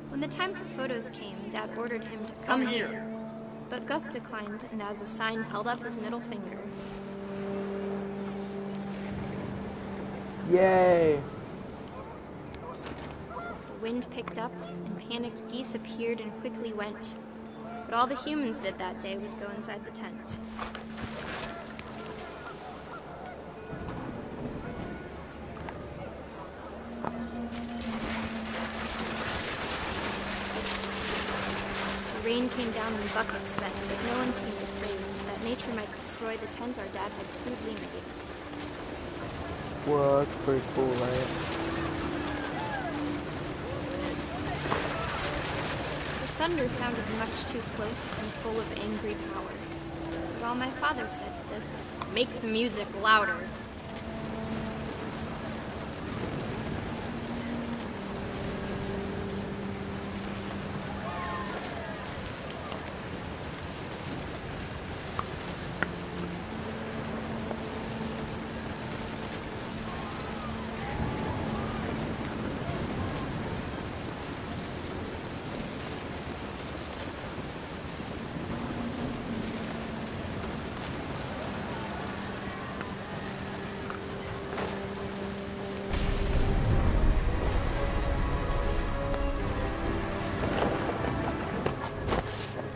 When the time for photos came, Dad ordered him to come here. But Gus declined, and as a sign held up his middle finger.
Yay!
The wind picked up, and panicked geese appeared and quickly went. But all the humans did that day was go inside the tent. The rain came down in buckets then, but no one seemed afraid that nature might destroy the tent our dad had crudely made.
Well, that's pretty cool, right?
The thunder sounded much too close and full of angry power. But all my father said to this was, "Make the music louder."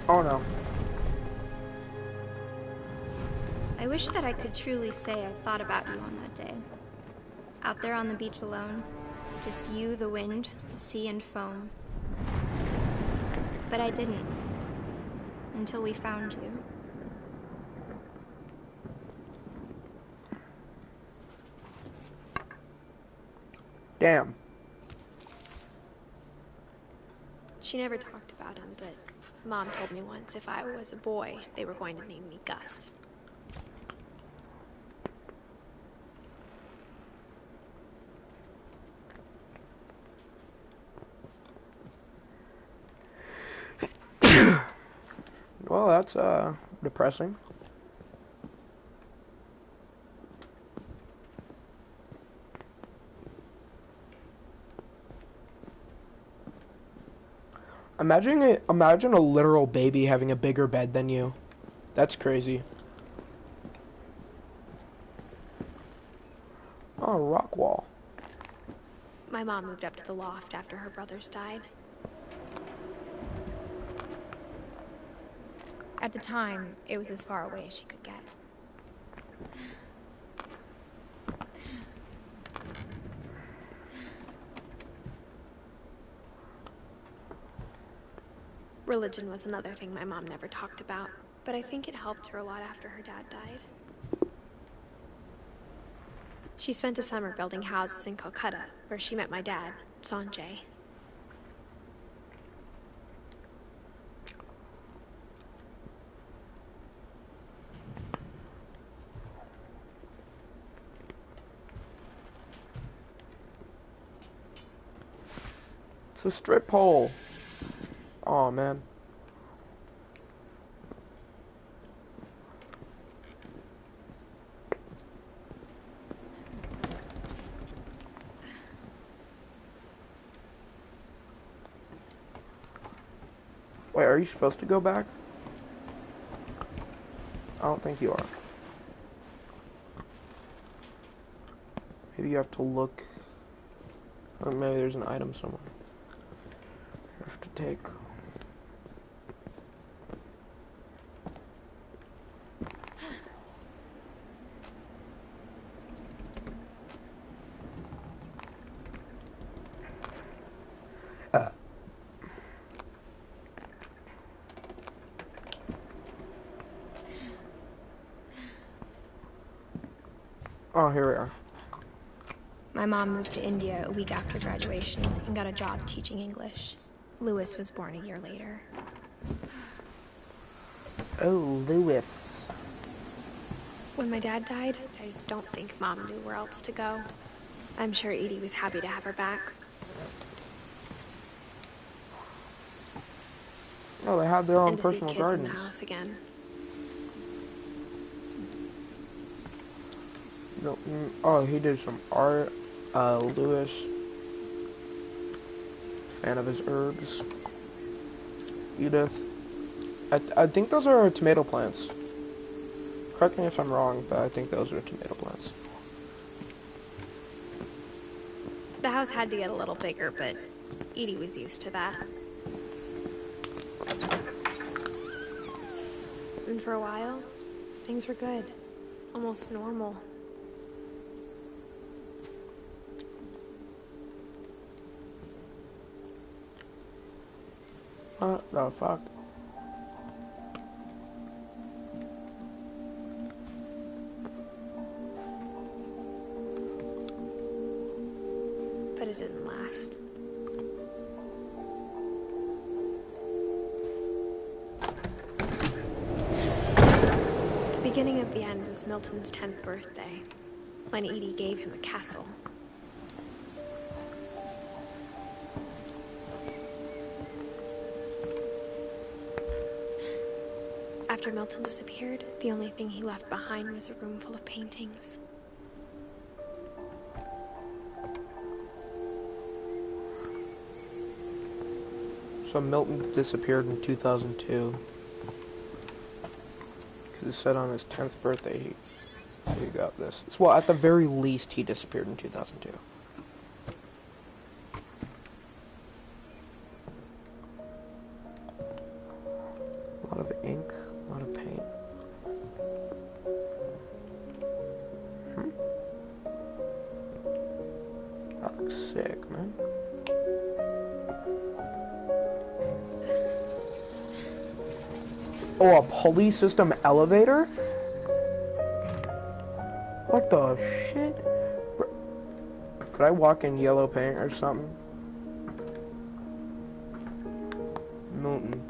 Oh no.
I wish that I could truly say I thought about you on that day. Out there on the beach alone, just you, the wind, the sea, and foam. But I didn't. until we found you.
Damn.
She never talked about him, but Mom told me once if I was a boy, they were going to name me Gus.
Well, that's depressing. Imagine a literal baby having a bigger bed than you. That's crazy. Oh, rock wall.
My mom moved up to the loft after her brothers died.
At the time, it was as far away as she could get.
Religion was another thing my mom never talked about, but I think it helped her a lot after her dad died. She spent a summer building houses in Calcutta, where she met my dad, Sanjay.
It's a strip pole. Oh man. Wait, are you supposed to go back? I don't think you are. Maybe you have to look. Or maybe there's an item somewhere. You have to take. Oh, here we are.
My mom moved to India a week after graduation and got a job teaching English. Lewis was born a year later.
Oh, Lewis.
When my dad died, I don't think Mom knew where else to go. I'm sure Edie was happy to have her back.
Oh, they have their own
and to see
personal
kids
gardens.
in the house again.
Milton. Oh, he did some art. Lewis. Fan of his herbs. Edith. I think those are tomato plants. Correct me if I'm wrong, but I think those are tomato plants.
The house had to get a little bigger, but Edie was used to that. And for a while, things were good. Almost normal.
What the fuck?
But it didn't last. The beginning of the end was Milton's 10th birthday, when Edie gave him a castle. After Milton disappeared, the only thing he left behind was a room full of paintings.
So Milton disappeared in 2002. Because it said on his 10th birthday he got this. Well, at the very least, he disappeared in 2002. A lot of ink, a lot of paint. That looks sick, man. Oh, a pulley system elevator? What the shit? Could I walk in yellow paint or something? Milton.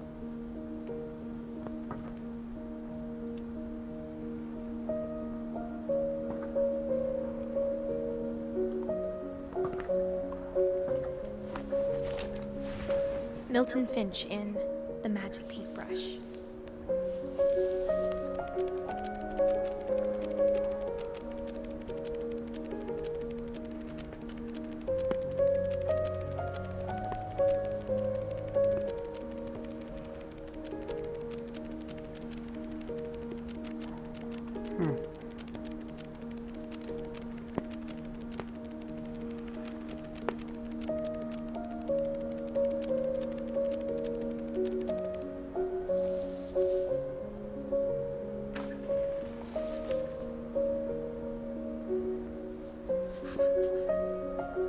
Milton Finch in The Magic Paintbrush.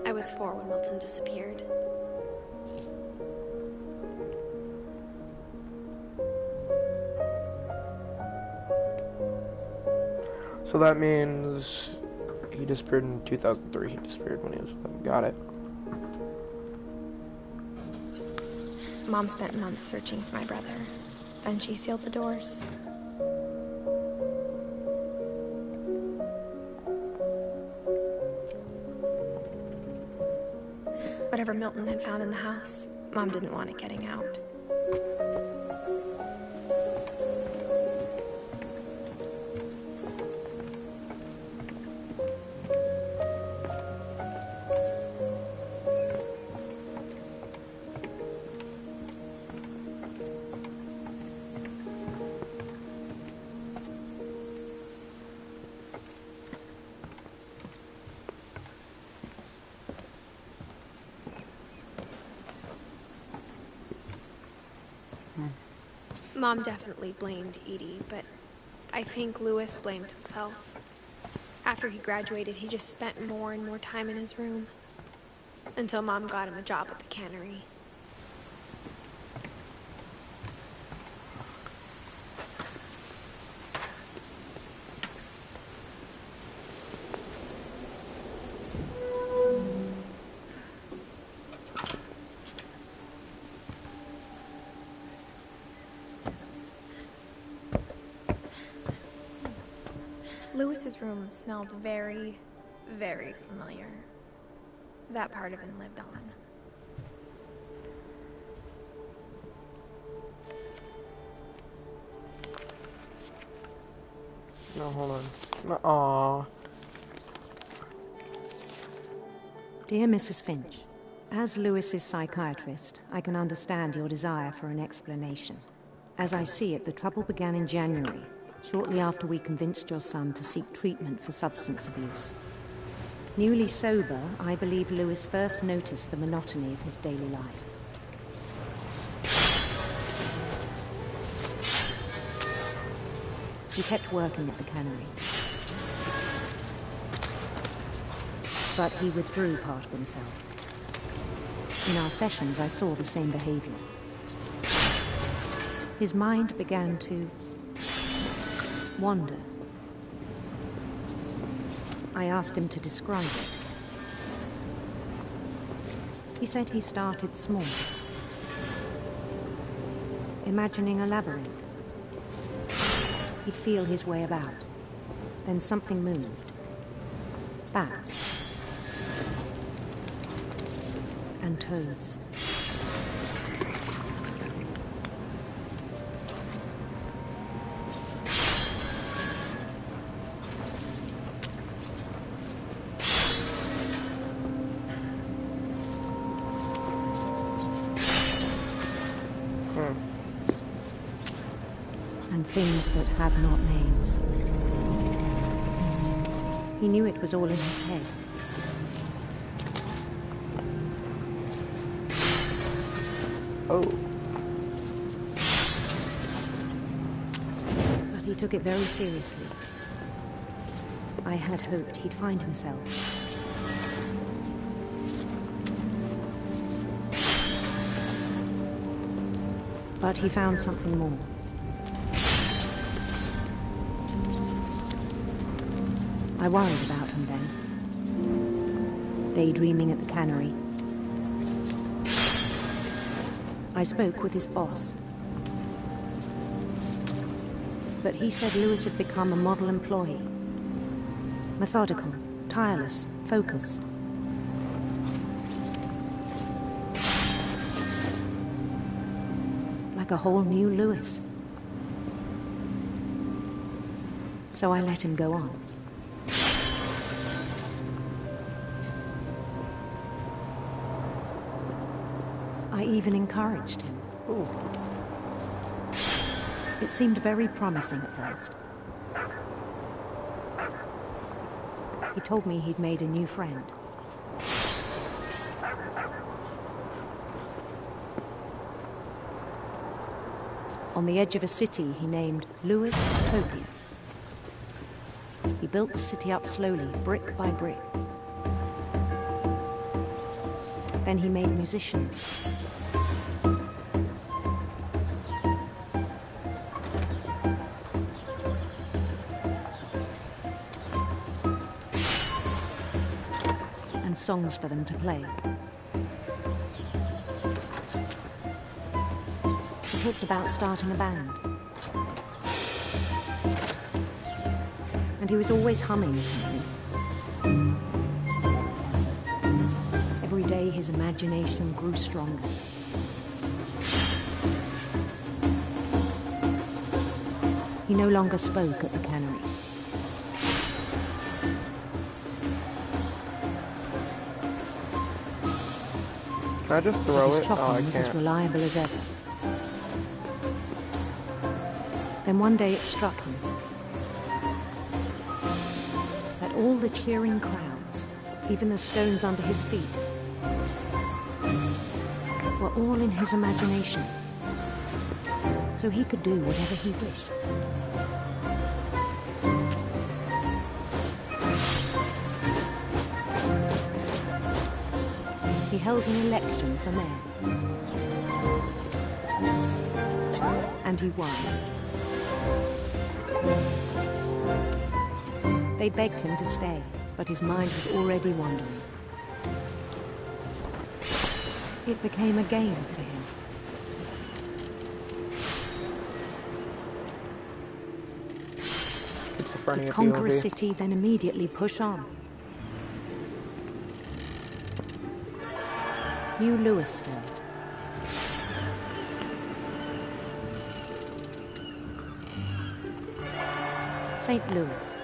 I was 4 when Milton disappeared.
So that means he disappeared in 2003. He disappeared when he was 11. Got it.
Mom spent months searching for my brother. Then she sealed the doors. Whatever Milton had found in the house, Mom didn't want it getting out. Mom definitely blamed Edie, but I think Louis blamed himself. After he graduated, he just spent more and more time in his room. Until Mom got him a job at the cannery. Louis's room smelled very, very familiar. That part of him lived on.
No, hold on. Aww.
Dear Mrs. Finch, as Louis's psychiatrist, I can understand your desire for an explanation. As I see it, the trouble began in January, shortly after we convinced your son to seek treatment for substance abuse. Newly sober, I believe Louis first noticed the monotony of his daily life. He kept working at the cannery. But he withdrew part of himself. In our sessions, I saw the same behavior. His mind began to wander. I asked him to describe it. He said he started small, imagining a labyrinth. He'd feel his way about. Then something moved. Bats. And toads. And things that have not names. He knew it was all in his head.
Oh.
But he took it very seriously. I had hoped he'd find himself. But he found something more. I worried about him then. Daydreaming at the cannery. I spoke with his boss. But he said Lewis had become a model employee. Methodical, tireless, focused. Like a whole new Lewis. So I let him go on. I even encouraged him.
Ooh.
It seemed very promising at first. He told me he'd made a new friend. On the edge of a city he named Lewis Utopia. He built the city up slowly, brick by brick. Then he made musicians. And songs for them to play. He talked about starting a band. And he was always humming something. Every day his imagination grew stronger. He no longer spoke at the cannery.
Can I just throw
His
it?
chopping
Oh, I
was as
can't.
reliable as ever. Then one day it struck him that all the cheering crowds, even the stones under his feet, were all in his imagination, so he could do whatever he wished. He held an election for mayor. And he won. They begged him to stay, but his mind was already wandering. It became a game for him. He'd conquer a city, then immediately push on. New Louisville. St. Louis.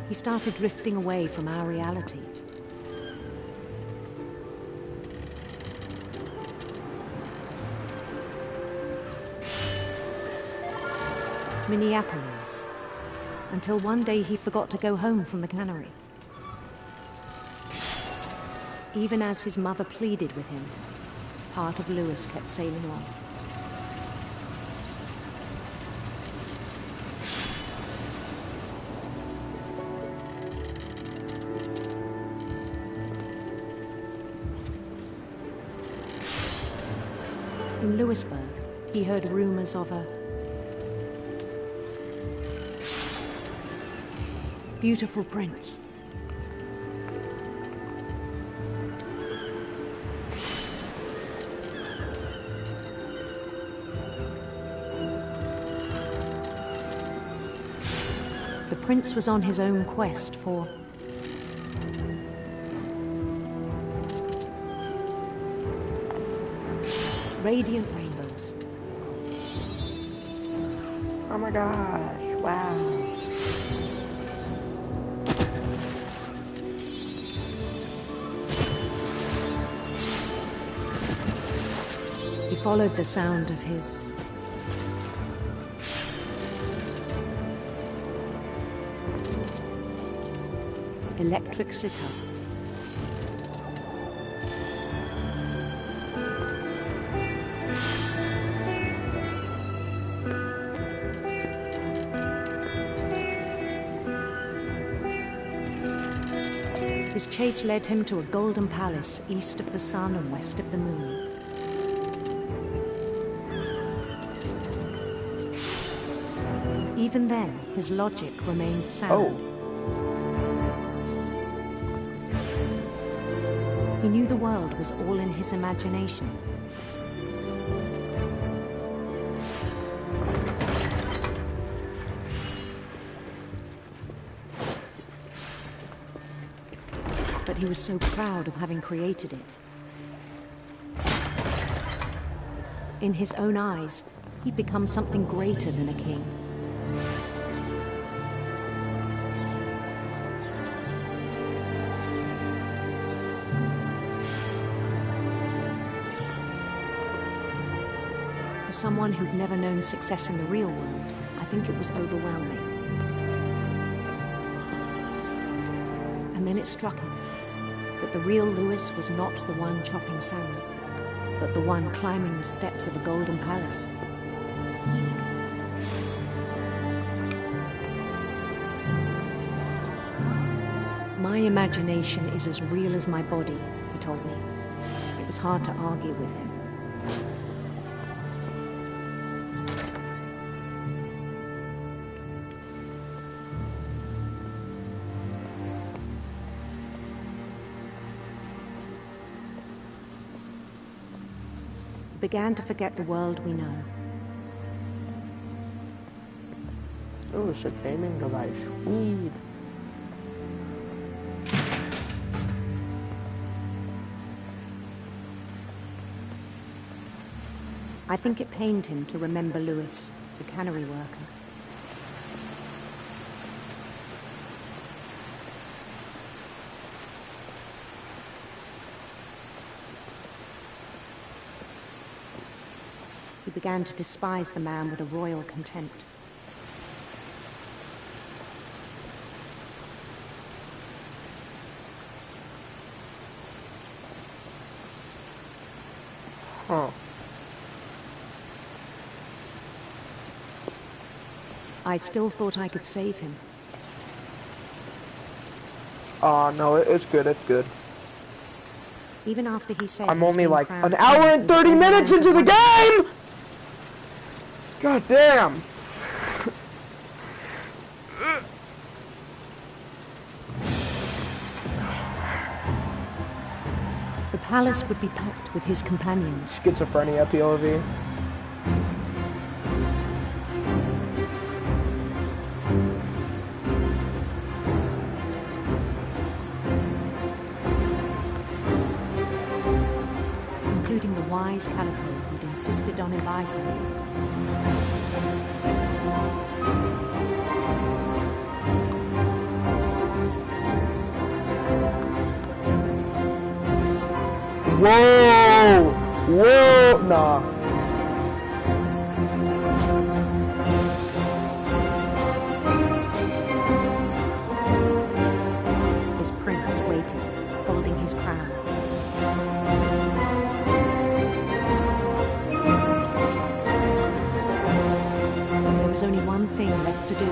He started drifting away from our reality. Minneapolis, until one day he forgot to go home from the cannery. Even as his mother pleaded with him, part of Lewis kept sailing on. In Lewisburg, he heard rumors of a beautiful prince. The prince was on his own quest for radiant rainbows.
Oh my gosh, wow.
He followed the sound of his electric sitar. His chase led him to a golden palace east of the sun and west of the moon. even then, his logic remained sound. He knew the world was all in his imagination. But he was so proud of having created it. In his own eyes, he'd become something greater than a king. For someone who'd never known success in the real world, I think it was overwhelming. And then it struck him that the real Lewis was not the one chopping salmon, but the one climbing the steps of a golden palace. My imagination is as real as my body, he told me. It was hard to argue with him. Began to forget the world we know.
Oh, it's a gaming device. Weed.
I think it pained him to remember Lewis, the cannery worker. He began to despise the man with a royal contempt.
Huh.
I still thought I could save him.
No, it's good, it's good.
Even after he said
I'm only like an hour and 30 minutes into the game! God damn!
The palace would be packed with his companions.
Schizophrenia POV.
Including the wise Calico who'd insisted on advising him.
Whoa! Whoa! Nah.
His prince waited, holding his crown. There was only one thing left to do.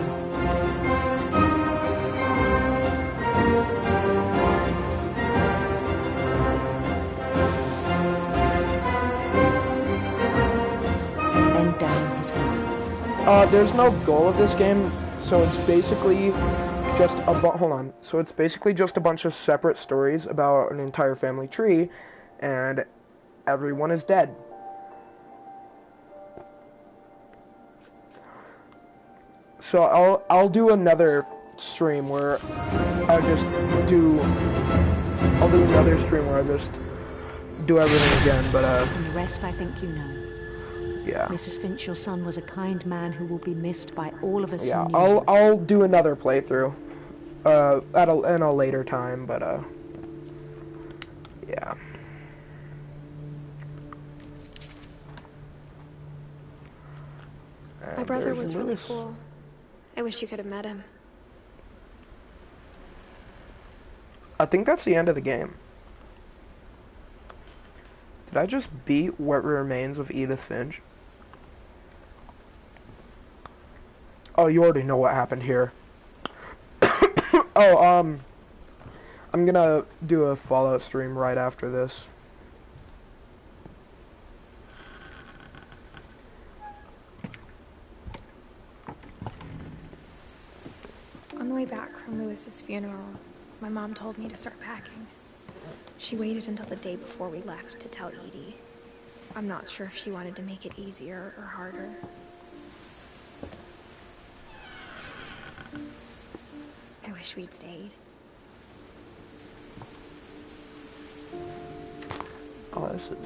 Down his head.
There's no goal of this game, so it's basically just a hold on. So it's basically just a bunch of separate stories about an entire family tree, and everyone is dead. So I'll do another stream where I'll do another stream where I just do everything again, but
And the rest I think you know.
Yeah.
Mrs. Finch, your son was a kind man who will be missed by all of us.
Yeah,
who knew him.
I'll do another playthrough at a later time, but yeah.
My brother was really cool. I wish you could have met him.
I think that's the end of the game. Did I just beat What Remains of Edith Finch? Oh, you already know what happened here. Oh, I'm gonna do a Fallout stream right after this.
way back from Lewis's funeral, my mom told me to start packing. She waited until the day before we left to tell Edie. I'm not sure if she wanted to make it easier or harder. I wish we'd stayed.
Oh, this is...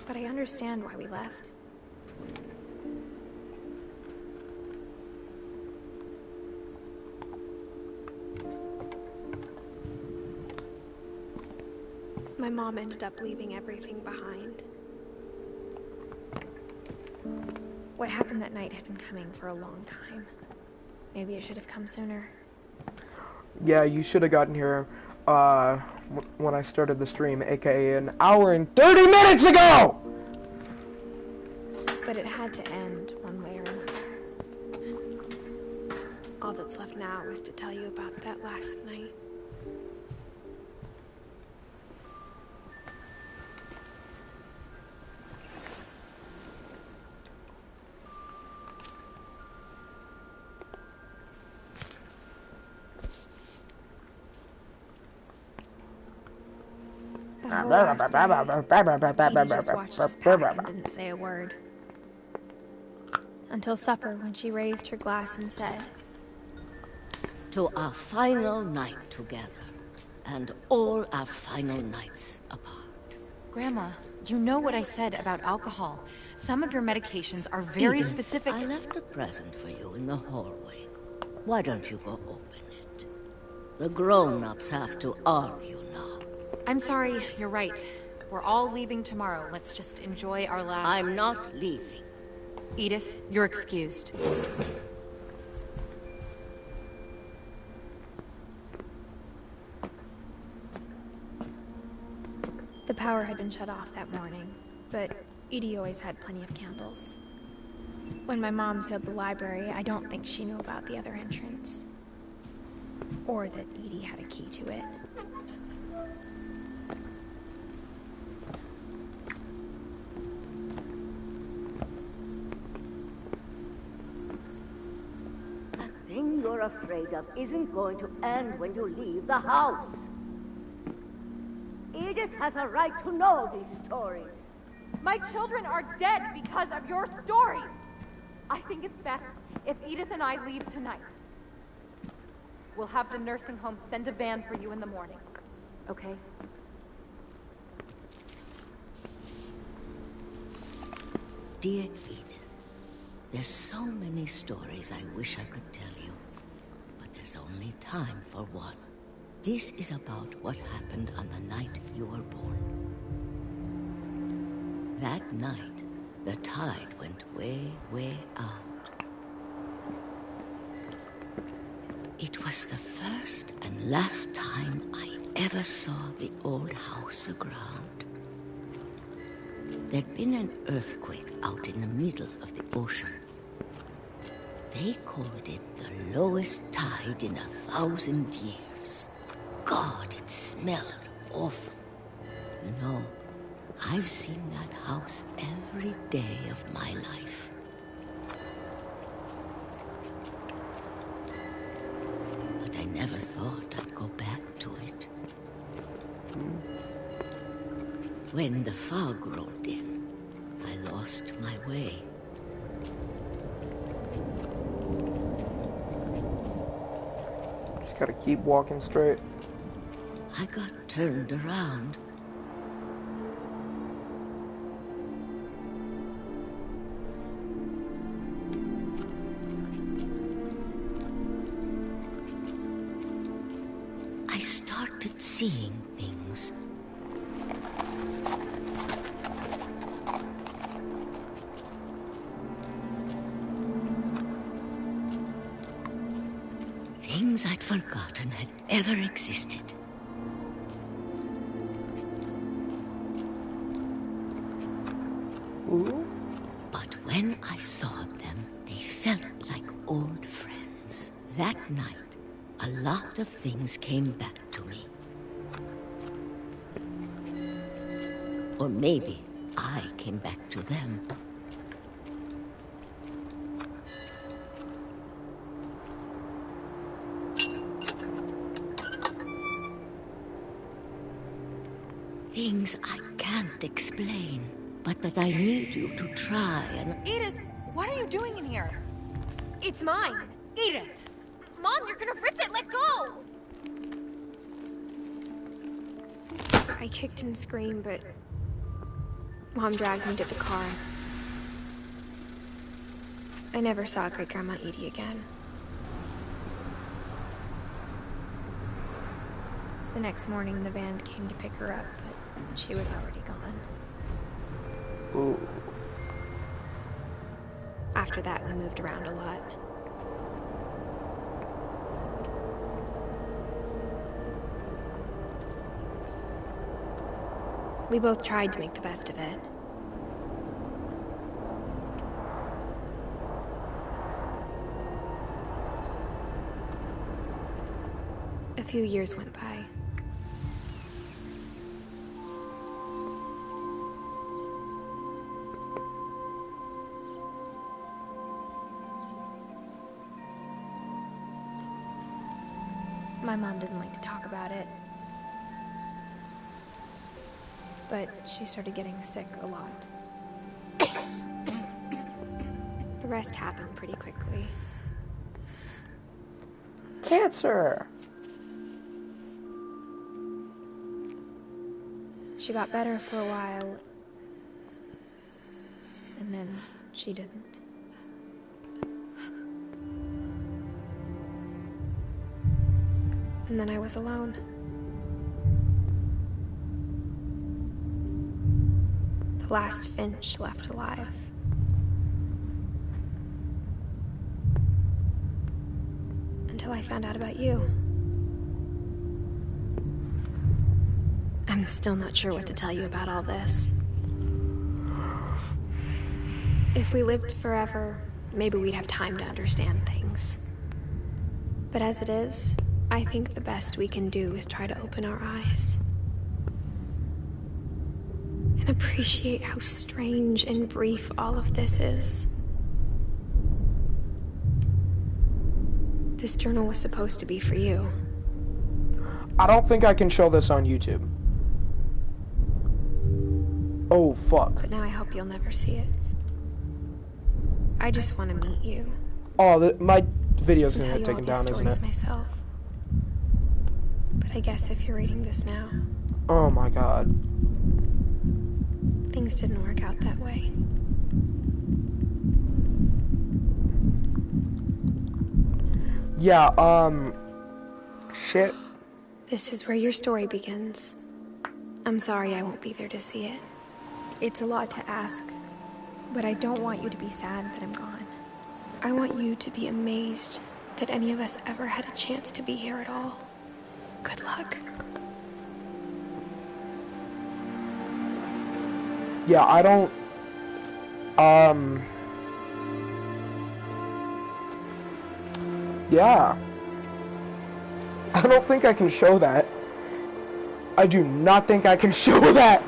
But I understand why we left. My mom ended up leaving everything behind. What happened that night had been coming for a long time. Maybe it should have come sooner.
Yeah, you should have gotten here when I started the stream, aka an hour and 30 minutes ago!
But it had to end one way or another. All that's left now is to tell you about that last night. Edie just watched us pack and didn't say a word. Until supper, when she raised her glass and said,
"To our final night together, and all our final nights apart."
Grandma, you know what I said about alcohol. Some of your medications are very
Edith,
specific.
I left a present for you in the hallway. Why don't you go open it? The grown-ups have to argue now.
I'm sorry, you're right. We're all leaving tomorrow. Let's just enjoy our last...
I'm not leaving.
Edith, you're excused.
the power had been shut off that morning, but Edie always had plenty of candles. When my mom sealed the library, I don't think she knew about the other entrance. Or that Edie had a key to it.
The thing you're afraid of isn't going to end when you leave the house. Edith has a right to know these stories.
My children are dead because of your stories. I think it's best if Edith and I leave tonight. We'll have the nursing home send a van for you in the morning. Okay?
Dear Edith, there's so many stories I wish I could tell you, but there's only time for one. This is about what happened on the night you were born. That night, the tide went way, way out. It was the first and last time I ever saw the old house aground. There'd been an earthquake out in the middle of the ocean. They called it the lowest tide in 1,000 years. God, it smelled awful. You know, I've seen that house every day of my life. But I never thought I'd go back to it. When the fog rolled in, I lost my way.
Just gotta keep walking straight.
I got turned around. I started seeing things. Things I'd forgotten had ever existed.
Ooh.
But when I saw them, they felt like old friends. That night, a lot of things came back to me. Or maybe I came back to them. things I can't explain, but that I need you to try and...
Edith, what are you doing in here?
It's mine.
Edith!
Mom, you're gonna rip it! Let go! I kicked and screamed, but Mom dragged me to the car. I never saw Great Grandma Edie again. The next morning, the band came to pick her up, but she was already gone.
Ooh.
After that, we moved around a lot. We both tried to make the best of it. A few years went by. My mom didn't like to talk about it. But she started getting sick a lot. The rest happened pretty quickly.
Cancer!
She got better for a while, and then she didn't. And then I was alone. The last Finch left alive. Until I found out about you. I'm still not sure what to tell you about all this. If we lived forever, maybe we'd have time to understand things. But as it is, I think the best we can do is try to open our eyes. And appreciate how strange and brief all of this is. This journal was supposed to be for you.
I don't think I can show this on YouTube. Oh, fuck.
But now I hope you'll never see it. I just want to meet you.
Oh, my video's gonna get taken down, isn't it?
Myself. But I guess if you're reading this now...
Oh my god.
Things didn't work out that way.
Yeah, shit.
This is where your story begins. I'm sorry I won't be there to see it. It's a lot to ask, but I don't want you to be sad that I'm gone. I want you to be amazed that any of us ever had a chance to be here at all. Good luck.
Yeah, I don't... Yeah. I don't think I can show that. I do not think I can show that.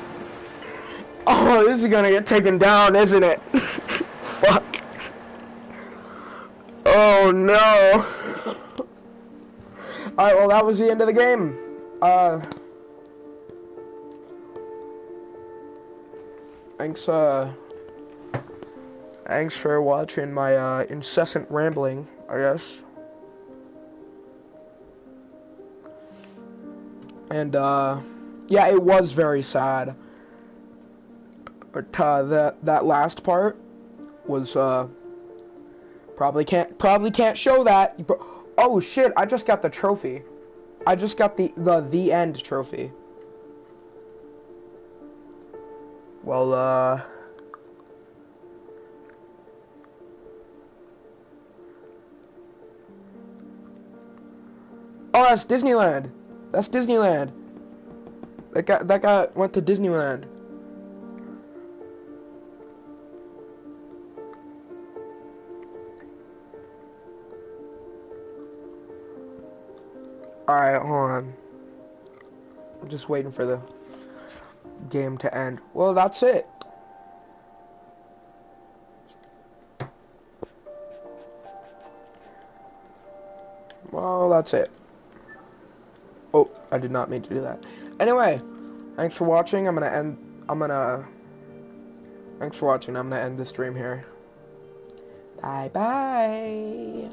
Oh, this is gonna get taken down, isn't it? Fuck. Oh, no. Alright, well, that was the end of the game. Thanks for watching my, incessant rambling, I guess. And, yeah, it was very sad. But, that last part was, probably can't show that. Oh, shit, I just got the trophy. I just got the end trophy. Well, oh, that's Disneyland. That's Disneyland. That guy went to Disneyland. Alright, hold on. I'm just waiting for the game to end. Well, that's it. Well, that's it. Oh, I did not mean to do that. Anyway, Thanks for watching. Thanks for watching. I'm gonna end the stream here. Bye bye.